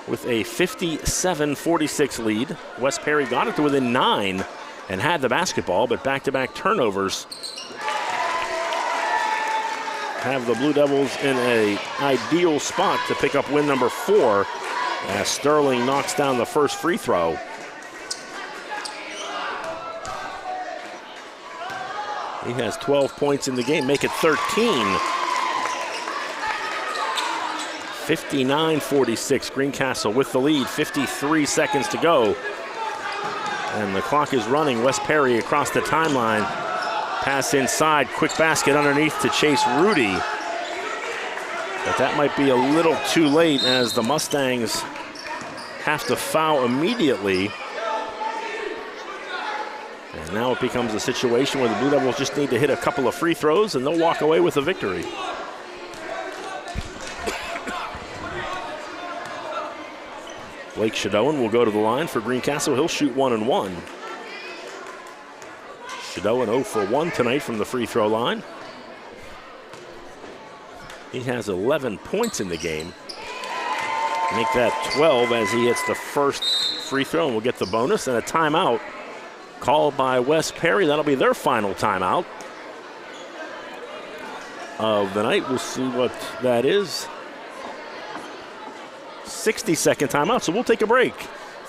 with a 57-46 lead. West Perry got it to within 9 and had the basketball, but back-to-back turnovers have the Blue Devils in an ideal spot to pick up win number 4 as Sterling knocks down the first free throw. He has 12 points in the game, make it 13. 59-46, Greencastle with the lead, 53 seconds to go. And the clock is running. West Perry across the timeline. Pass inside, quick basket underneath to Chase Rudy. But that might be a little too late as the Mustangs have to foul immediately. And now it becomes a situation where the Blue Devils just need to hit a couple of free throws and they'll walk away with a victory. Blake Shadowan will go to the line for Greencastle. He'll shoot 1 and 1. Shadowan 0 for 1 tonight from the free throw line. He has 11 points in the game. Make that 12 as he hits the first free throw, and we'll get the bonus and a timeout called by West Perry. That'll be their final timeout of the night. We'll see what that is. 60-second timeout, so we'll take a break.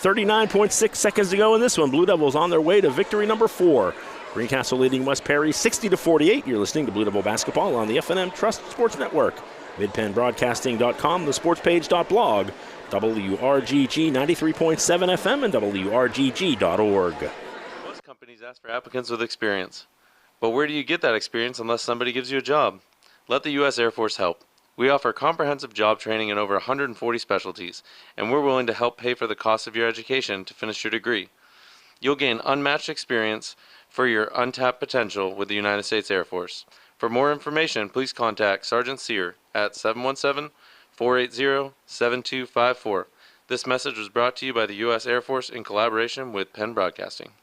39.6 seconds to go in this one. Blue Devils on their way to victory number 4. Greencastle leading West Perry 60-48. You're listening to Blue Devil Basketball on the F&M Trust Sports Network. MidPennBroadcasting.com, thesportspage.blog, WRGG 93.7 FM, and WRGG.org. Most companies ask for applicants with experience. But where do you get that experience unless somebody gives you a job? Let the U.S. Air Force help. We offer comprehensive job training in over 140 specialties, and we're willing to help pay for the cost of your education to finish your degree. You'll gain unmatched experience for your untapped potential with the United States Air Force. For more information, please contact Sergeant Sear at 717-480-7254. This message was brought to you by the U.S. Air Force in collaboration with Penn Broadcasting.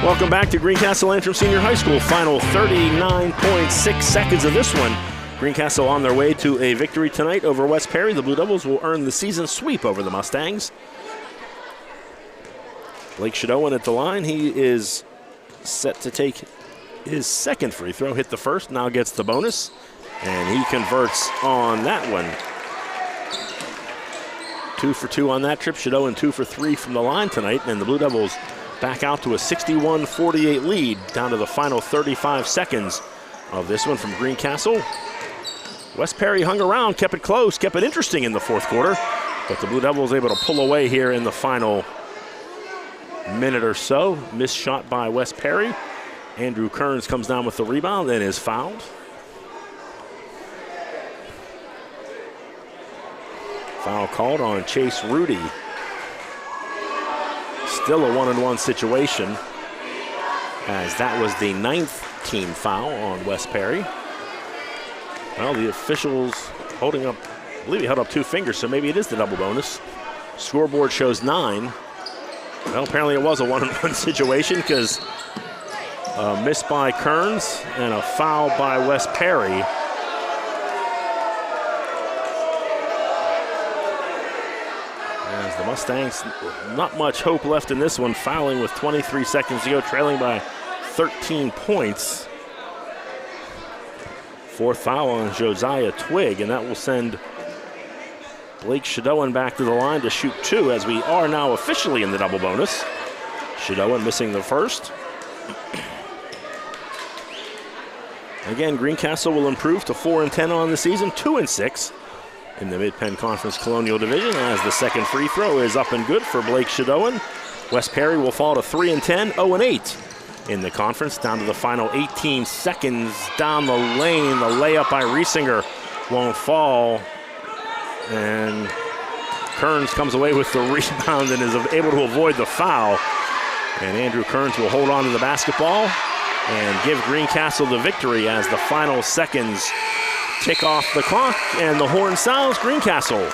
Welcome back to Greencastle Antrim Senior High School. Final 39.6 seconds of this one. Greencastle on their way to a victory tonight over West Perry. The Blue Devils will earn the season sweep over the Mustangs. Blake Shadowan at the line. He is set to take his second free throw. Hit the first, now gets the bonus, and he converts on that one. 2 for 2 on that trip. Shadowan 2 for 3 from the line tonight, and the Blue Devils back out to a 61-48 lead down to the final 35 seconds of this one from Greencastle. West Perry hung around, kept it close, kept it interesting in the fourth quarter, but the Blue Devils able to pull away here in the final minute or so. Missed shot by West Perry. Andrew Kearns comes down with the rebound and is fouled. Foul called on Chase Rudy. Still a 1-on-1 situation, as that was the 9th team foul on West Perry. Well, the officials holding up, I believe he held up 2 fingers, so maybe it is the double bonus. Scoreboard shows 9. Well, apparently it was a 1-on-1 situation, because a miss by Kearns and a foul by West Perry. As the Mustangs, not much hope left in this one, fouling with 23 seconds to go, trailing by 13 points. 4th foul on Josiah Twig, and that will send Blake Shadowan back to the line to shoot 2, as we are now officially in the double bonus. Shadowan missing the first. Again, Greencastle will improve to 4-10 on the season, 2-6 in the Mid-Penn Conference Colonial Division, as the second free throw is up and good for Blake Shadowan. West Perry will fall to 3-10, 0-8 in the conference, down to the final 18 seconds down the lane. The layup by Riesinger won't fall, and Kearns comes away with the rebound and is able to avoid the foul. And Andrew Kearns will hold on to the basketball and give Greencastle the victory as the final seconds tick off the clock, and the horn sounds. Greencastle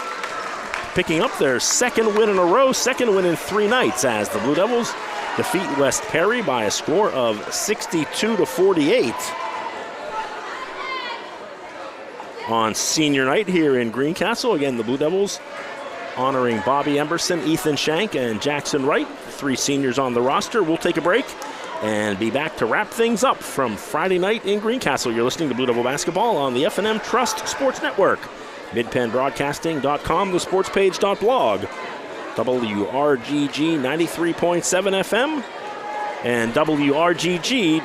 picking up their second win in a row, second win in 3 nights, as the Blue Devils defeat West Perry by a score of 62-48 on senior night here in Greencastle. Again, the Blue Devils honoring Bobby Emberson, Ethan Shank, and Jackson Wright, 3 seniors on the roster. We'll take a break and be back to wrap things up from Friday night in Greencastle. You're listening to Blue Devil Basketball on the F&M Trust Sports Network, midpennbroadcasting.com, thesportspage.blog, WRGG 93.7 FM, and WRGG.org.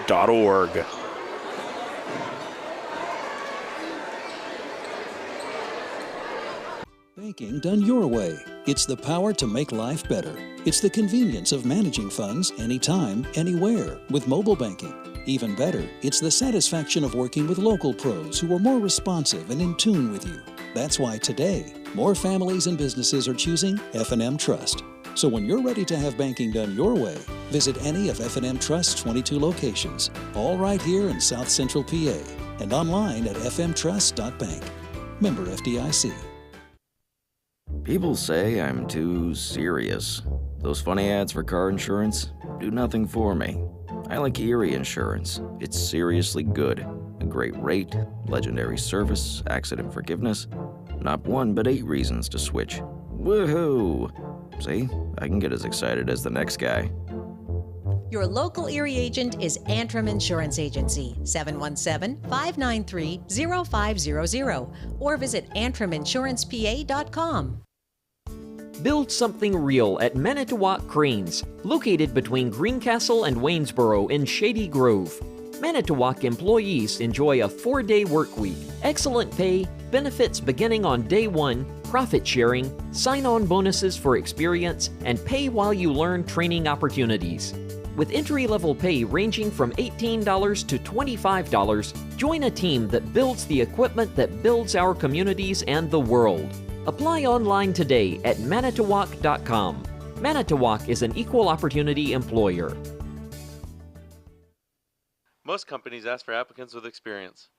Banking done your way. It's the power to make life better. It's the convenience of managing funds anytime, anywhere with mobile banking. Even better, it's the satisfaction of working with local pros who are more responsive and in tune with you. That's why today, more families and businesses are choosing F&M Trust. So when you're ready to have banking done your way, visit any of F&M Trust's 22 locations, all right here in South Central PA, and online at fmtrust.bank. Member FDIC. People say I'm too serious. Those funny ads for car insurance do nothing for me. I like Erie Insurance. It's seriously good. A great rate, legendary service, accident forgiveness. Not 1 but 8 reasons to switch. Woohoo! See, I can get as excited as the next guy. Your local Erie agent is Antrim Insurance Agency, 717-593-0500, or visit antriminsurancepa.com. Build something real at Manitowoc Cranes, located between Greencastle and Waynesboro in Shady Grove. Manitowoc employees enjoy a 4-day work week, excellent pay, benefits beginning on day 1, profit sharing, sign-on bonuses for experience, and pay while you learn training opportunities. With entry-level pay ranging from $18 to $25, join a team that builds the equipment that builds our communities and the world. Apply online today at manitowoc.com. Manitowoc is an equal opportunity employer. Most companies ask for applicants with experience.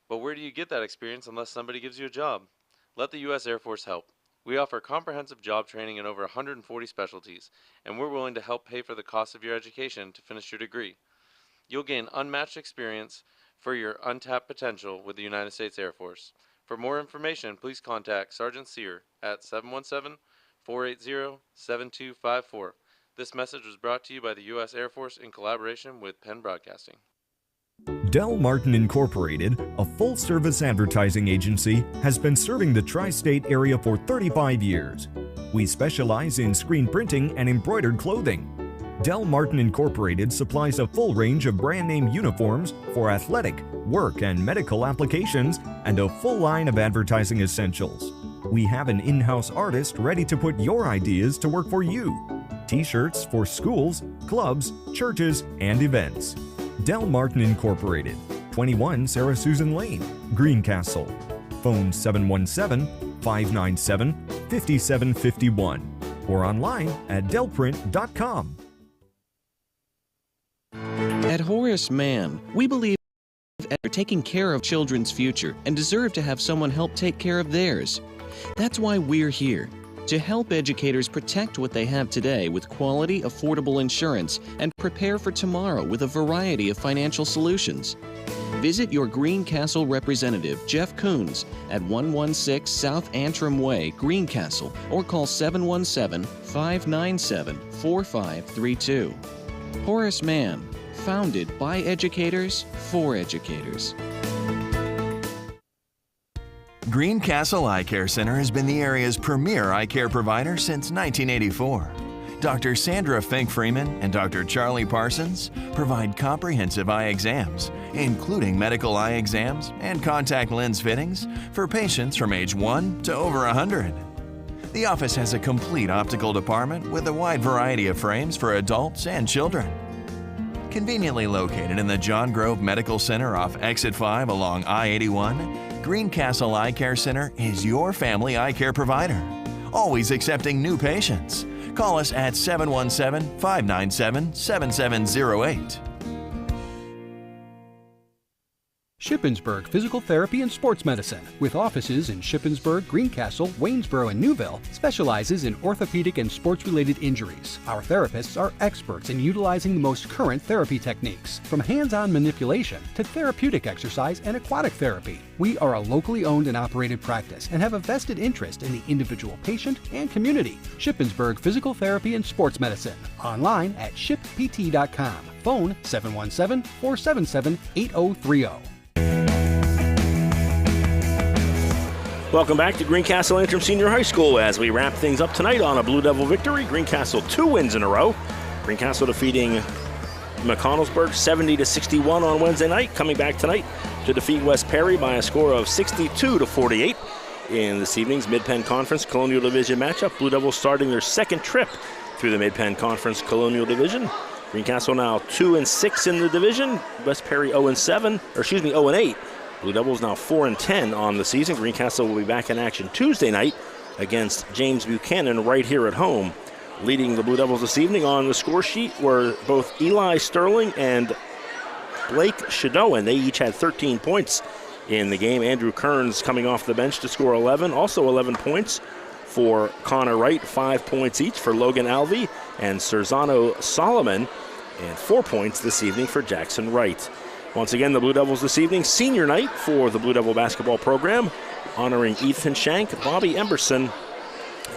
But where do you get that experience unless somebody gives you a job? Let the U.S. Air Force help. We offer comprehensive job training in over 140 specialties, and we're willing to help pay for the cost of your education to finish your degree. You'll gain unmatched experience for your untapped potential with the United States Air Force. For more information, please contact Sergeant Sear at 717-480-7254. This message was brought to you by the U.S. Air Force in collaboration with Penn Broadcasting. Del Martin Incorporated, a full-service advertising agency, has been serving the tri-state area for 35 years. We specialize in screen printing and embroidered clothing. Del Martin Incorporated supplies a full range of brand-name uniforms for athletic, work, and medical applications, and a full line of advertising essentials. We have an in-house artist ready to put your ideas to work for you. T-shirts for schools, clubs, churches, and events. Del Martin Incorporated, 21 Sarah Susan Lane, Greencastle. Phone 717-597-5751 or online at delprint.com. At Horace Mann, we believe are taking care of children's future and deserve to have someone help take care of theirs. That's why we're here, to help educators protect what they have today with quality, affordable insurance and prepare for tomorrow with a variety of financial solutions. Visit your Greencastle representative, Jeff Coons, at 116 South Antrim Way, Greencastle, or call 717-597-4532. Horace Mann, founded by educators for educators. Greencastle Eye Care Center has been the area's premier eye care provider since 1984. Dr. Sandra Fink-Freeman and Dr. Charlie Parsons provide comprehensive eye exams, including medical eye exams and contact lens fittings for patients from age 1 to over 100. The office has a complete optical department with a wide variety of frames for adults and children. Conveniently located in the John Grove Medical Center off Exit 5 along I-81, Greencastle Eye Care Center is your family eye care provider, always accepting new patients. Call us at 717-597-7708. Shippensburg Physical Therapy and Sports Medicine, with offices in Shippensburg, Greencastle, Waynesboro, and Newville, specializes in orthopedic and sports-related injuries. Our therapists are experts in utilizing the most current therapy techniques, from hands-on manipulation to therapeutic exercise and aquatic therapy. We are a locally owned and operated practice and have a vested interest in the individual patient and community. Shippensburg Physical Therapy and Sports Medicine, online at shippt.com. Phone 717-477-8030. Welcome back to Greencastle Antrim Senior High School as we wrap things up tonight on a Blue Devil victory. Greencastle 2 wins in a row. Greencastle defeating McConnellsburg 70-61 on Wednesday night, coming back tonight to defeat West Perry by a score of 62-48 in this evening's Mid-Penn Conference Colonial Division matchup. Blue Devils starting their second trip through the Mid-Penn Conference Colonial Division. Greencastle now 2-6 in the division. West Perry 0-8. Blue Devils now 4-10 on the season. Greencastle will be back in action Tuesday night against James Buchanan right here at home. Leading the Blue Devils this evening on the score sheet were both Eli Sterling and Blake Shadowan. They each had 13 points in the game. Andrew Kearns coming off the bench to score 11. Also 11 points for Connor Wright. 5 points each for Logan Alvey and Serzano Solomon. And 4 points this evening for Jackson Wright. Once again, the Blue Devils this evening, senior night for the Blue Devil basketball program, honoring Ethan Shank, Bobby Emberson,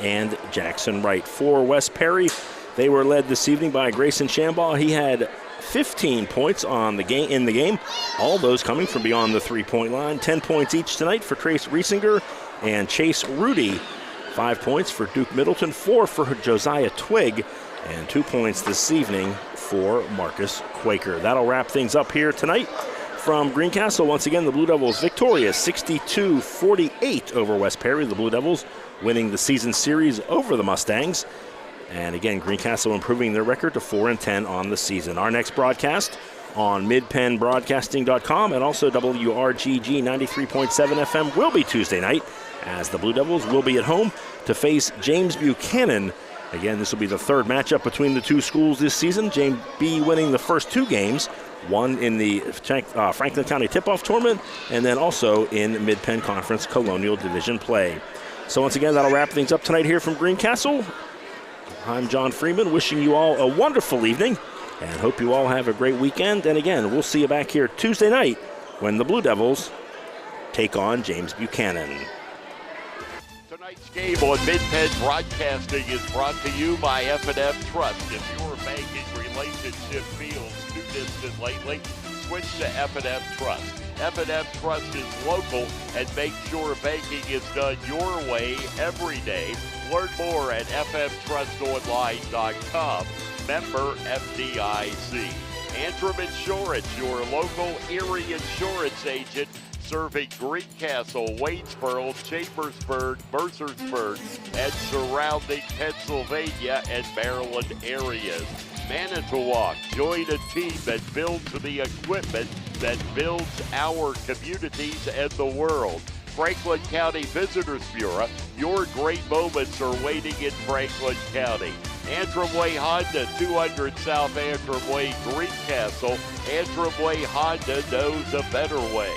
and Jackson Wright. For West Perry, they were led this evening by Grayson Shambaugh. He had 15 points in the game, all those coming from beyond the three-point line. 10 points each tonight for Trace Riesinger and Chase Rudy. 5 points for Duke Middleton, 4 for Josiah Twigg, and 2 points this evening for Marcus Quaker. That'll wrap things up here tonight from Greencastle. Once again, the Blue Devils victorious 62-48 over West Perry. The Blue Devils winning the season series over the Mustangs. And again, Greencastle improving their record to 4-10 on the season. Our next broadcast on midpennbroadcasting.com and also WRGG 93.7 FM will be Tuesday night, as the Blue Devils will be at home to face James Buchanan. Again, this will be the third matchup between the two schools this season. James B winning the first 2 games, one in the Franklin County Tip-Off Tournament, and then also in Mid-Penn Conference Colonial Division play. So once again, that'll wrap things up tonight here from Greencastle. I'm John Freeman, wishing you all a wonderful evening, and hope you all have a great weekend. And again, we'll see you back here Tuesday night when the Blue Devils take on James Buchanan. Tonight's game on Mid-Penn Broadcasting is brought to you by F&F Trust. If your banking relationship feels too distant lately, switch to F&F Trust. F&F Trust is local and makes sure banking is done your way every day. Learn more at fftrustonline.com. Member FDIC. Antrim Insurance, your local Erie insurance agent, serving Greencastle, Waynesboro, Chambersburg, Mercersburg, and surrounding Pennsylvania and Maryland areas. Manitowoc, join a team that builds the equipment that builds our communities and the world. Franklin County Visitors Bureau, your great moments are waiting in Franklin County. Antrim Way Honda, 200 South Antrim Way, Greencastle. Antrim Way Honda knows a better way.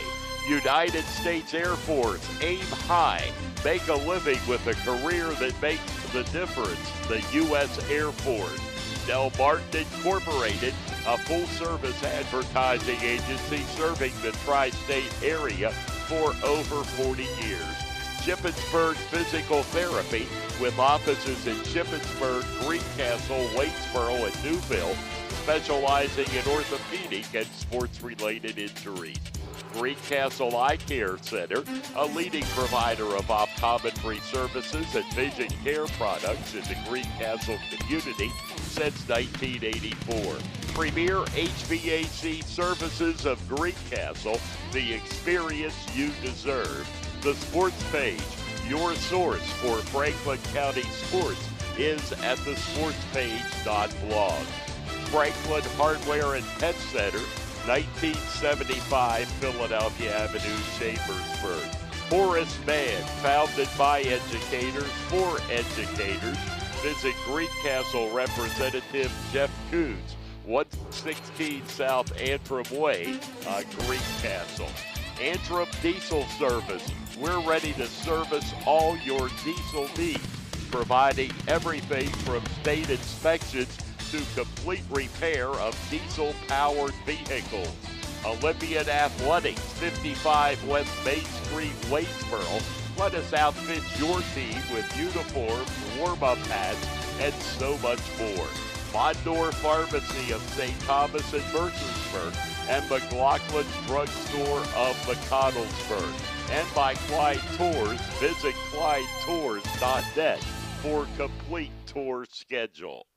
United States Air Force, aim high. Make a living with a career that makes the difference. The U.S. Air Force. Del Martin Incorporated, a full-service advertising agency serving the tri-state area for over 40 years. Shippensburg Physical Therapy, with offices in Shippensburg, Greencastle, Waynesboro, and Newville, specializing in orthopedic and sports-related injuries. Greencastle Eye Care Center, a leading provider of optometry services and vision care products in the Greencastle community since 1984. Premier HVAC Services of Greencastle, the experience you deserve. The Sports Page, your source for Franklin County sports, is at thesportspage.blog. Franklin Hardware and Pet Center, 1975 Philadelphia Avenue, Chambersburg. Horace Mann, founded by educators for educators. Visit Greencastle Representative Jeff Coons, 116 South Antrim Way, Greencastle. Antrim Diesel Service, we're ready to service all your diesel needs, providing everything from state inspections to complete repair of diesel-powered vehicles. Olympian Athletics, 55 West Main Street, Waynesboro. Let us outfit your team with uniforms, warm-up hats, and so much more. Mondor Pharmacy of St. Thomas and Mercersburg, and McLaughlin's Drugstore of McConnellsburg. And by Clyde Tours, visit ClydeTours.net for complete tour schedule.